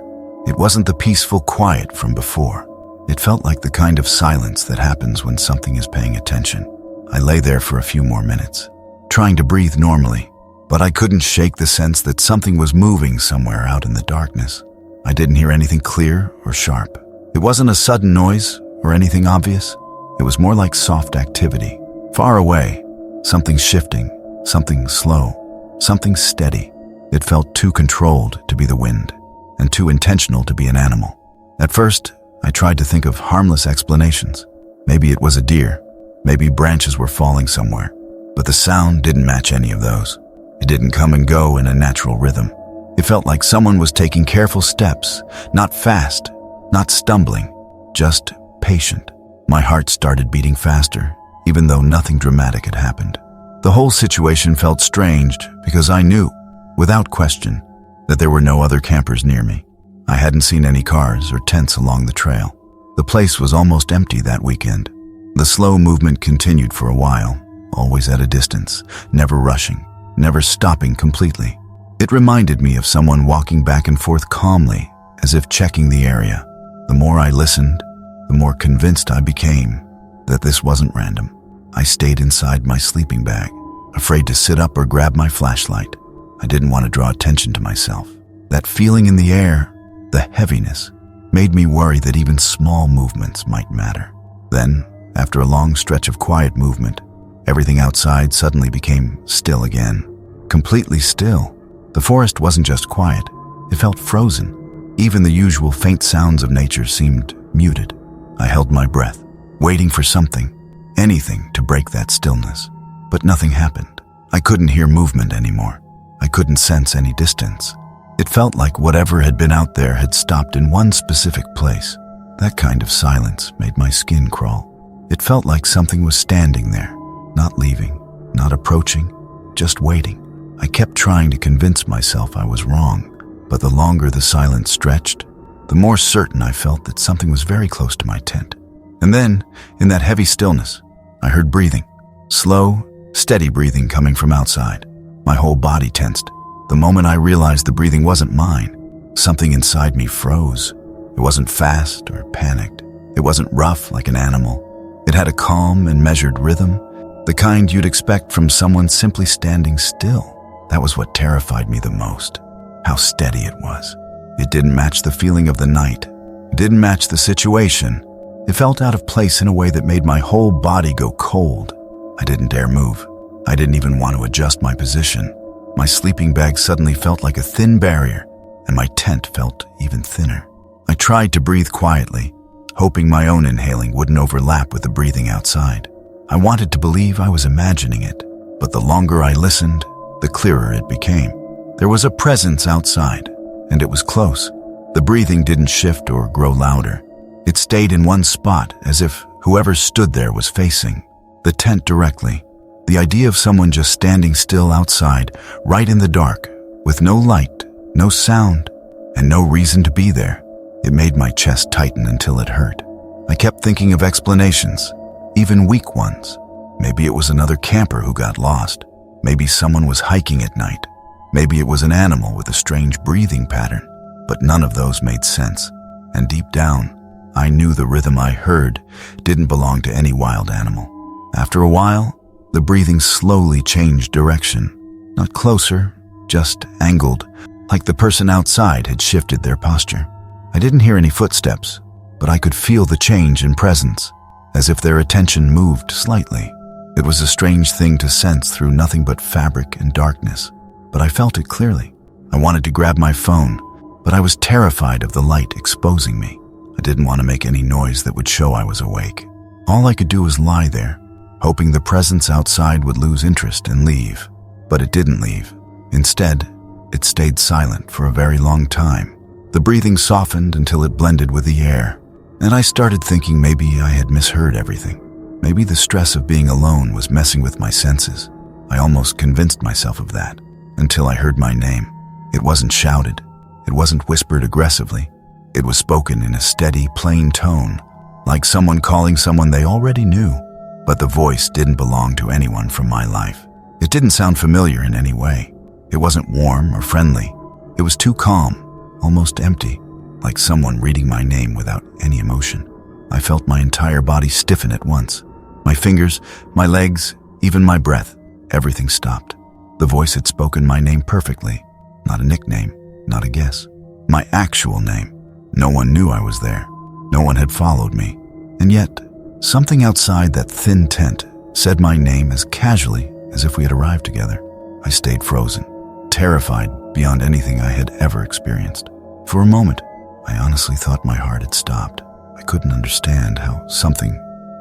It wasn't the peaceful quiet from before. It felt like the kind of silence that happens when something is paying attention. I lay there for a few more minutes, trying to breathe normally, but I couldn't shake the sense that something was moving somewhere out in the darkness. I didn't hear anything clear or sharp. It wasn't a sudden noise or anything obvious. It was more like soft activity. Far away, something shifting, something slow, something steady. It felt too controlled to be the wind, and too intentional to be an animal. At first, I tried to think of harmless explanations. Maybe it was a deer. Maybe branches were falling somewhere. But the sound didn't match any of those. It didn't come and go in a natural rhythm. It felt like someone was taking careful steps, not fast, not stumbling, just patient. My heart started beating faster, even though nothing dramatic had happened. The whole situation felt strange because I knew, without question, that there were no other campers near me. I hadn't seen any cars or tents along the trail. The place was almost empty that weekend. The slow movement continued for a while, always at a distance, never rushing, never stopping completely. It reminded me of someone walking back and forth calmly, as if checking the area. The more I listened, the more convinced I became that this wasn't random. I stayed inside my sleeping bag, afraid to sit up or grab my flashlight. I didn't want to draw attention to myself. That feeling in the air, the heaviness, made me worry that even small movements might matter. Then, after a long stretch of quiet movement, everything outside suddenly became still again. Completely still. The forest wasn't just quiet, it felt frozen. Even the usual faint sounds of nature seemed muted. I held my breath, waiting for something, anything to break that stillness. But nothing happened. I couldn't hear movement anymore. I couldn't sense any distance. It felt like whatever had been out there had stopped in one specific place. That kind of silence made my skin crawl. It felt like something was standing there, not leaving, not approaching, just waiting. I kept trying to convince myself I was wrong, but the longer the silence stretched, the more certain I felt that something was very close to my tent. And then, in that heavy stillness, I heard breathing. Slow, steady breathing coming from outside. My whole body tensed. The moment I realized the breathing wasn't mine, something inside me froze. It wasn't fast or panicked. It wasn't rough like an animal. It had a calm and measured rhythm, the kind you'd expect from someone simply standing still. That was what terrified me the most. How steady it was. It didn't match the feeling of the night. It didn't match the situation. It felt out of place in a way that made my whole body go cold. I didn't dare move. I didn't even want to adjust my position. My sleeping bag suddenly felt like a thin barrier, and my tent felt even thinner. I tried to breathe quietly, hoping my own inhaling wouldn't overlap with the breathing outside. I wanted to believe I was imagining it, but the longer I listened, the clearer it became. There was a presence outside, and it was close. The breathing didn't shift or grow louder. It stayed in one spot, as if whoever stood there was facing the tent directly. The idea of someone just standing still outside, right in the dark, with no light, no sound, and no reason to be there, it made my chest tighten until it hurt. I kept thinking of explanations, even weak ones. Maybe it was another camper who got lost. Maybe someone was hiking at night. Maybe it was an animal with a strange breathing pattern. But none of those made sense. And deep down, I knew the rhythm I heard didn't belong to any wild animal. After a while, the breathing slowly changed direction. Not closer, just angled, like the person outside had shifted their posture. I didn't hear any footsteps, but I could feel the change in presence, as if their attention moved slightly. It was a strange thing to sense through nothing but fabric and darkness, but I felt it clearly. I wanted to grab my phone, but I was terrified of the light exposing me. I didn't want to make any noise that would show I was awake. All I could do was lie there, hoping the presence outside would lose interest and leave. But it didn't leave. Instead, it stayed silent for a very long time. The breathing softened until it blended with the air, and I started thinking maybe I had misheard everything. Maybe the stress of being alone was messing with my senses. I almost convinced myself of that, until I heard my name. It wasn't shouted. It wasn't whispered aggressively. It was spoken in a steady, plain tone, like someone calling someone they already knew. But the voice didn't belong to anyone from my life. It didn't sound familiar in any way. It wasn't warm or friendly. It was too calm, almost empty, like someone reading my name without any emotion. I felt my entire body stiffen at once. My fingers, my legs, even my breath, everything stopped. The voice had spoken my name perfectly. Not a nickname, not a guess. My actual name. No one knew I was there. No one had followed me. And yet, something outside that thin tent said my name as casually as if we had arrived together. I stayed frozen, terrified beyond anything I had ever experienced. For a moment, I honestly thought my heart had stopped. I couldn't understand how something,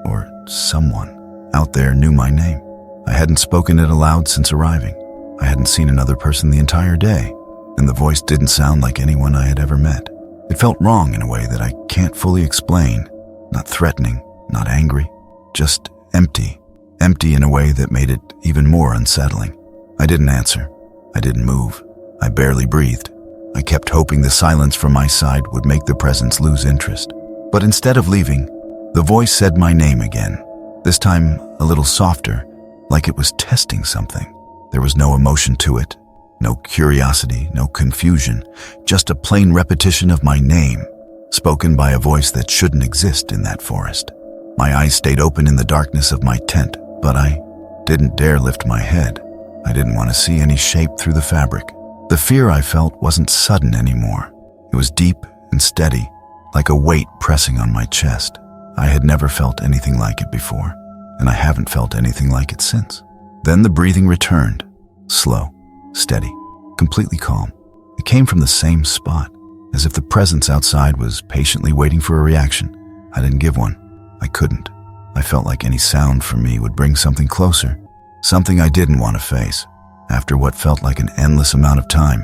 or someone, out there knew my name. I hadn't spoken it aloud since arriving. I hadn't seen another person the entire day, and the voice didn't sound like anyone I had ever met. It felt wrong in a way that I can't fully explain. Not threatening, not angry, just empty. Empty in a way that made it even more unsettling. I didn't answer. I didn't move. I barely breathed. I kept hoping the silence from my side would make the presence lose interest. But instead of leaving, the voice said my name again, this time a little softer, like it was testing something. There was no emotion to it, no curiosity, no confusion, just a plain repetition of my name, spoken by a voice that shouldn't exist in that forest. My eyes stayed open in the darkness of my tent, but I didn't dare lift my head. I didn't want to see any shape through the fabric. The fear I felt wasn't sudden anymore. It was deep and steady, like a weight pressing on my chest. I had never felt anything like it before, and I haven't felt anything like it since. Then the breathing returned, slow, steady, completely calm. It came from the same spot, as if the presence outside was patiently waiting for a reaction. I didn't give one. I couldn't. I felt like any sound from me would bring something closer, something I didn't want to face. After what felt like an endless amount of time,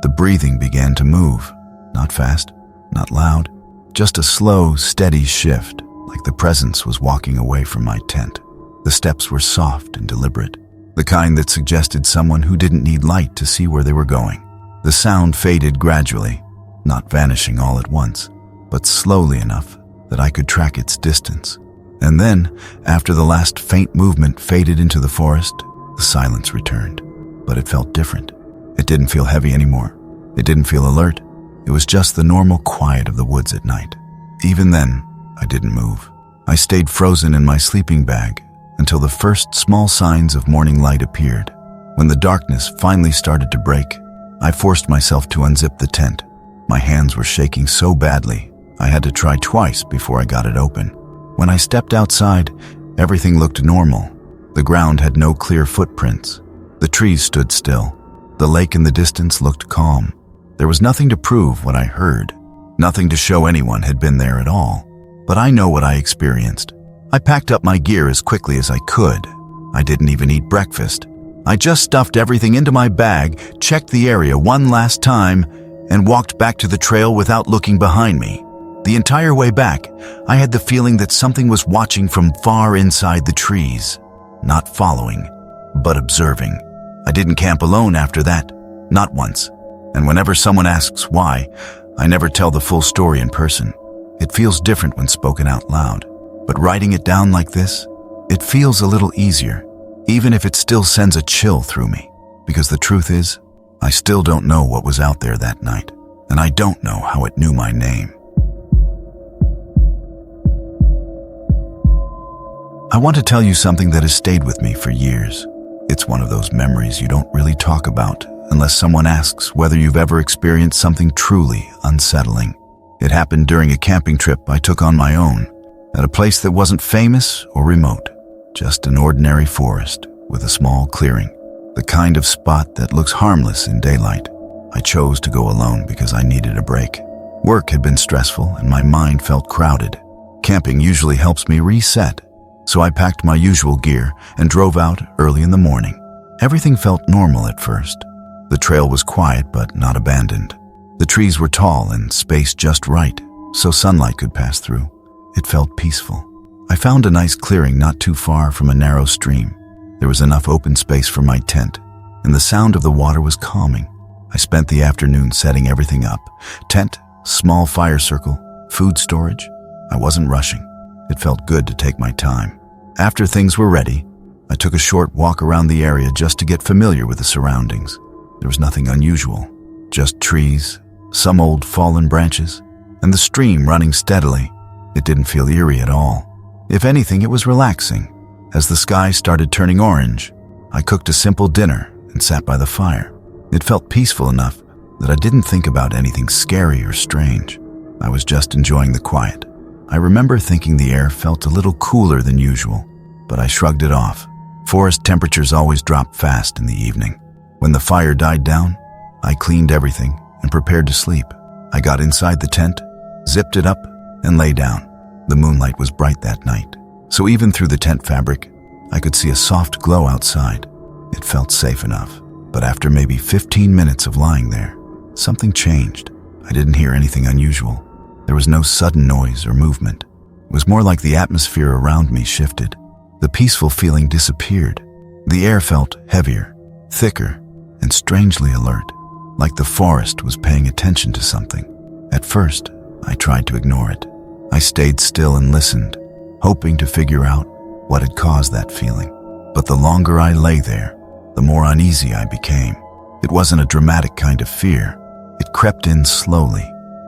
the breathing began to move. Not fast, not loud, just a slow, steady shift, like the presence was walking away from my tent. The steps were soft and deliberate, the kind that suggested someone who didn't need light to see where they were going. The sound faded gradually, not vanishing all at once, but slowly enough that I could track its distance. And then, after the last faint movement faded into the forest, the silence returned. But it felt different. It didn't feel heavy anymore. It didn't feel alert. It was just the normal quiet of the woods at night. Even then, I didn't move. I stayed frozen in my sleeping bag until the first small signs of morning light appeared. When the darkness finally started to break, I forced myself to unzip the tent. My hands were shaking so badly, I had to try twice before I got it open. When I stepped outside, everything looked normal. The ground had no clear footprints. The trees stood still. The lake in the distance looked calm. There was nothing to prove what I heard, nothing to show anyone had been there at all. But I know what I experienced. I packed up my gear as quickly as I could. I didn't even eat breakfast. I just stuffed everything into my bag, checked the area one last time, and walked back to the trail without looking behind me. The entire way back, I had the feeling that something was watching from far inside the trees. Not following, but observing. I didn't camp alone after that, not once. And whenever someone asks why, I never tell the full story in person. It feels different when spoken out loud. But writing it down like this, it feels a little easier, even if it still sends a chill through me. Because the truth is, I still don't know what was out there that night, and I don't know how it knew my name. I want to tell you something that has stayed with me for years. It's one of those memories you don't really talk about unless someone asks whether you've ever experienced something truly unsettling. It happened during a camping trip I took on my own, at a place that wasn't famous or remote, just an ordinary forest with a small clearing, the kind of spot that looks harmless in daylight. I chose to go alone because I needed a break. Work had been stressful and my mind felt crowded. Camping usually helps me reset, so I packed my usual gear and drove out early in the morning. Everything felt normal at first. The trail was quiet but not abandoned. The trees were tall and spaced just right, so sunlight could pass through. It felt peaceful. I found a nice clearing not too far from a narrow stream. There was enough open space for my tent, and the sound of the water was calming. I spent the afternoon setting everything up. Tent, small fire circle, food storage. I wasn't rushing. It felt good to take my time. After things were ready, I took a short walk around the area just to get familiar with the surroundings. There was nothing unusual, just trees, some old fallen branches, and the stream running steadily. It didn't feel eerie at all. If anything, it was relaxing. As the sky started turning orange, I cooked a simple dinner and sat by the fire. It felt peaceful enough that I didn't think about anything scary or strange. I was just enjoying the quiet. I remember thinking the air felt a little cooler than usual, but I shrugged it off. Forest temperatures always drop fast in the evening. When the fire died down, I cleaned everything and prepared to sleep. I got inside the tent, zipped it up, and lay down. The moonlight was bright that night, so even through the tent fabric, I could see a soft glow outside. It felt safe enough, but after maybe 15 minutes of lying there, something changed. I didn't hear anything unusual. There was no sudden noise or movement. It was more like the atmosphere around me shifted. The peaceful feeling disappeared. The air felt heavier, thicker, and strangely alert, like the forest was paying attention to something. At first, I tried to ignore it. I stayed still and listened, hoping to figure out what had caused that feeling. But the longer I lay there, the more uneasy I became. It wasn't a dramatic kind of fear. It crept in slowly,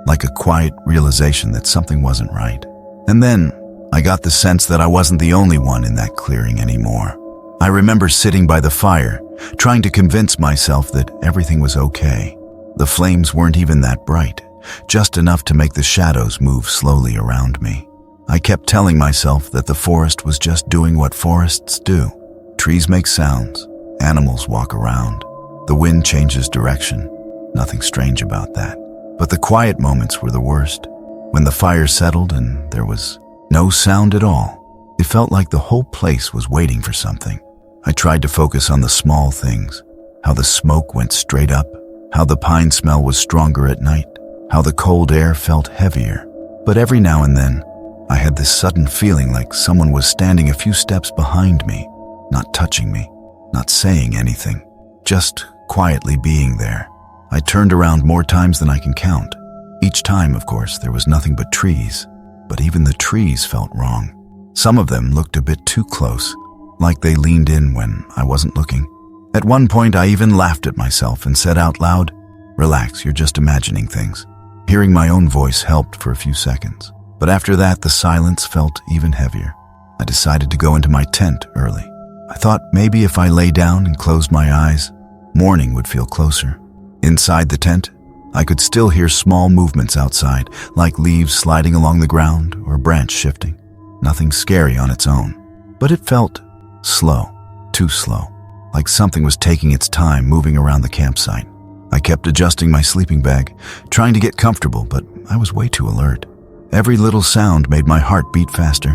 like a quiet realization that something wasn't right. And then, I got the sense that I wasn't the only one in that clearing anymore. I remember sitting by the fire, trying to convince myself that everything was okay. The flames weren't even that bright, just enough to make the shadows move slowly around me. I kept telling myself that the forest was just doing what forests do. Trees make sounds, animals walk around, the wind changes direction. Nothing strange about that. But the quiet moments were the worst. When the fire settled and there was no sound at all, it felt like the whole place was waiting for something. I tried to focus on the small things, how the smoke went straight up, how the pine smell was stronger at night, how the cold air felt heavier. But every now and then, I had this sudden feeling like someone was standing a few steps behind me, not touching me, not saying anything, just quietly being there. I turned around more times than I can count. Each time, of course, there was nothing but trees, but even the trees felt wrong. Some of them looked a bit too close, like they leaned in when I wasn't looking. At one point, I even laughed at myself and said out loud, "Relax, you're just imagining things." Hearing my own voice helped for a few seconds, but after that, the silence felt even heavier. I decided to go into my tent early. I thought maybe if I lay down and closed my eyes, morning would feel closer. Inside the tent, I could still hear small movements outside, like leaves sliding along the ground or a branch shifting. Nothing scary on its own, but it felt slow, too slow, like something was taking its time moving around the campsite. I kept adjusting my sleeping bag, trying to get comfortable, but I was way too alert. Every little sound made my heart beat faster.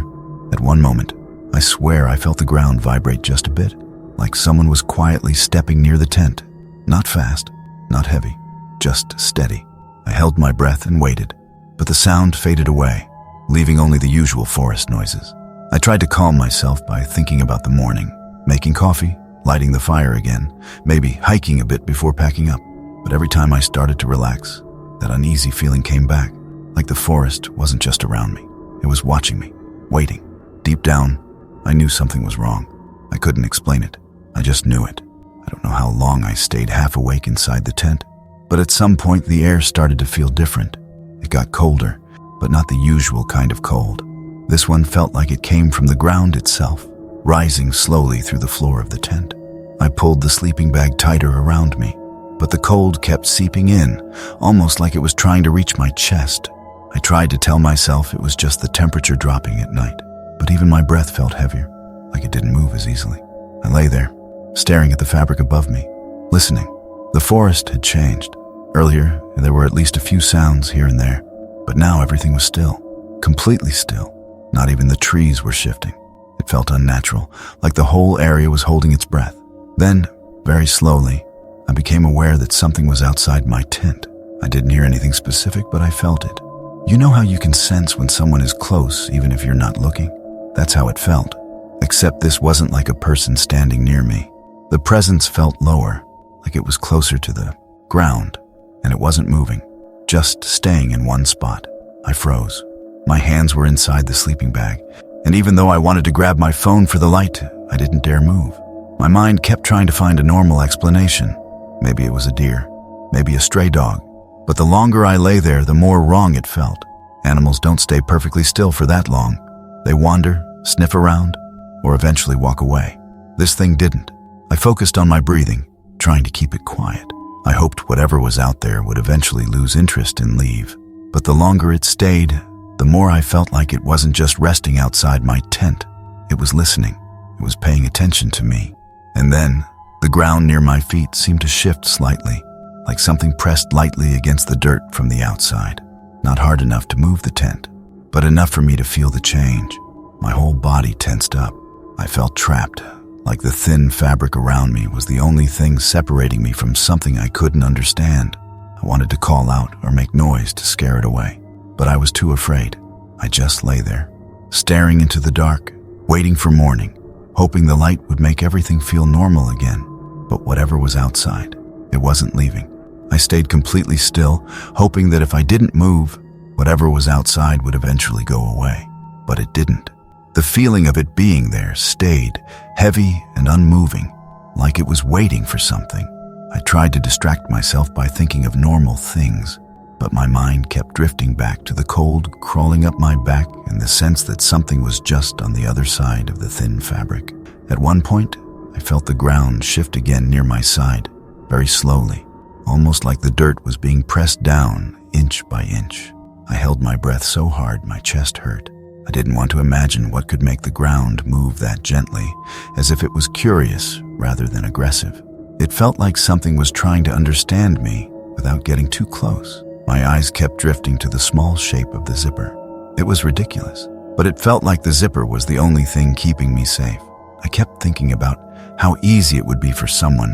At one moment, I swear I felt the ground vibrate just a bit. like someone was quietly stepping near the tent. Not fast, not heavy, just steady. I held my breath and waited, but the sound faded away, leaving only the usual forest noises. I tried to calm myself by thinking about the morning, making coffee, lighting the fire again, maybe hiking a bit before packing up. But every time I started to relax, that uneasy feeling came back, like the forest wasn't just around me. It was watching me, waiting. Deep down, I knew something was wrong. I couldn't explain it. I just knew it. I don't know how long I stayed half awake inside the tent, but at some point the air started to feel different. It got colder, but not the usual kind of cold. This one felt like it came from the ground itself, rising slowly through the floor of the tent. I pulled the sleeping bag tighter around me, but the cold kept seeping in, almost like it was trying to reach my chest. I tried to tell myself it was just the temperature dropping at night, but even my breath felt heavier, like it didn't move as easily. I lay there, staring at the fabric above me, listening. The forest had changed. Earlier, there were at least a few sounds here and there, but now everything was still, completely still. Not even the trees were shifting. It felt unnatural, like the whole area was holding its breath. Then, very slowly, I became aware that something was outside my tent. I didn't hear anything specific, but I felt it. You know how you can sense when someone is close, even if you're not looking? That's how it felt. Except this wasn't like a person standing near me. The presence felt lower, like it was closer to the ground, and it wasn't moving, just staying in one spot. I froze. My hands were inside the sleeping bag, and even though I wanted to grab my phone for the light, I didn't dare move. My mind kept trying to find a normal explanation. Maybe it was a deer, maybe a stray dog. But the longer I lay there, the more wrong it felt. Animals don't stay perfectly still for that long. They wander, sniff around, or eventually walk away. This thing didn't. I focused on my breathing, trying to keep it quiet. I hoped whatever was out there would eventually lose interest and leave. But the longer it stayed, the more I felt like it wasn't just resting outside my tent. It was listening. It was paying attention to me. And then, the ground near my feet seemed to shift slightly, like something pressed lightly against the dirt from the outside. Not hard enough to move the tent, but enough for me to feel the change. My whole body tensed up. I felt trapped, like the thin fabric around me was the only thing separating me from something I couldn't understand. I wanted to call out or make noise to scare it away, but I was too afraid. I just lay there, staring into the dark, waiting for morning, hoping the light would make everything feel normal again. But whatever was outside, it wasn't leaving. I stayed completely still, hoping that if I didn't move, whatever was outside would eventually go away. But it didn't. The feeling of it being there stayed, heavy and unmoving, like it was waiting for something. I tried to distract myself by thinking of normal things, but my mind kept drifting back to the cold crawling up my back and the sense that something was just on the other side of the thin fabric. At one point, I felt the ground shift again near my side, very slowly, almost like the dirt was being pressed down inch by inch. I held my breath so hard my chest hurt. I didn't want to imagine what could make the ground move that gently, as if it was curious rather than aggressive. It felt like something was trying to understand me without getting too close. My eyes kept drifting to the small shape of the zipper. It was ridiculous, but it felt like the zipper was the only thing keeping me safe. I kept thinking about how easy it would be for someone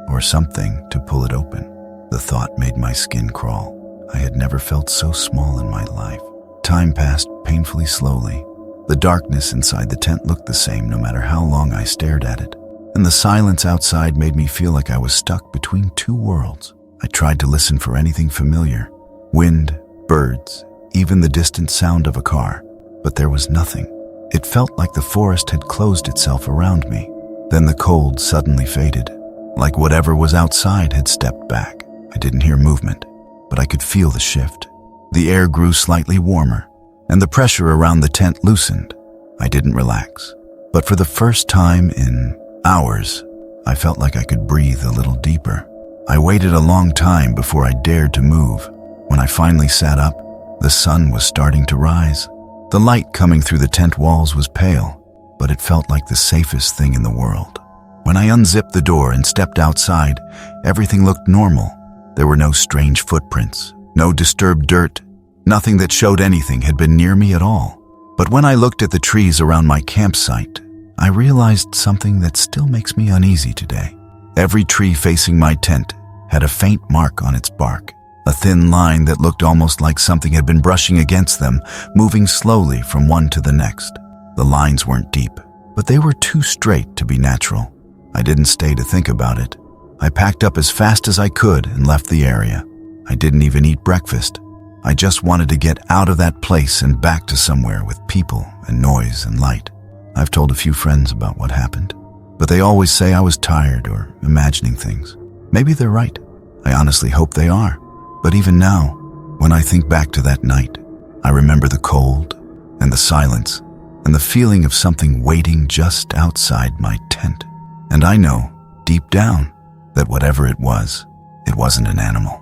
or something to pull it open. The thought made my skin crawl. I had never felt so small in my life. Time passed painfully slowly. The darkness inside the tent looked the same no matter how long I stared at it, and the silence outside made me feel like I was stuck between two worlds. I tried to listen for anything familiar. Wind, birds, even the distant sound of a car, but there was nothing. It felt like the forest had closed itself around me. Then the cold suddenly faded, like whatever was outside had stepped back. I didn't hear movement, but I could feel the shift. The air grew slightly warmer, and the pressure around the tent loosened. I didn't relax, but for the first time in hours, I felt like I could breathe a little deeper. I waited a long time before I dared to move. When I finally sat up, the sun was starting to rise. The light coming through the tent walls was pale, but it felt like the safest thing in the world. When I unzipped the door and stepped outside, everything looked normal. There were no strange footprints, no disturbed dirt, nothing that showed anything had been near me at all. But when I looked at the trees around my campsite, I realized something that still makes me uneasy today. Every tree facing my tent had a faint mark on its bark, a thin line that looked almost like something had been brushing against them, moving slowly from one to the next. The lines weren't deep, but they were too straight to be natural. I didn't stay to think about it. I packed up as fast as I could and left the area. I didn't even eat breakfast. I just wanted to get out of that place and back to somewhere with people and noise and light. I've told a few friends about what happened, but they always say I was tired or imagining things. Maybe they're right. I honestly hope they are. But even now, when I think back to that night, I remember the cold and the silence and the feeling of something waiting just outside my tent. And I know, deep down, that whatever it wasn't an animal.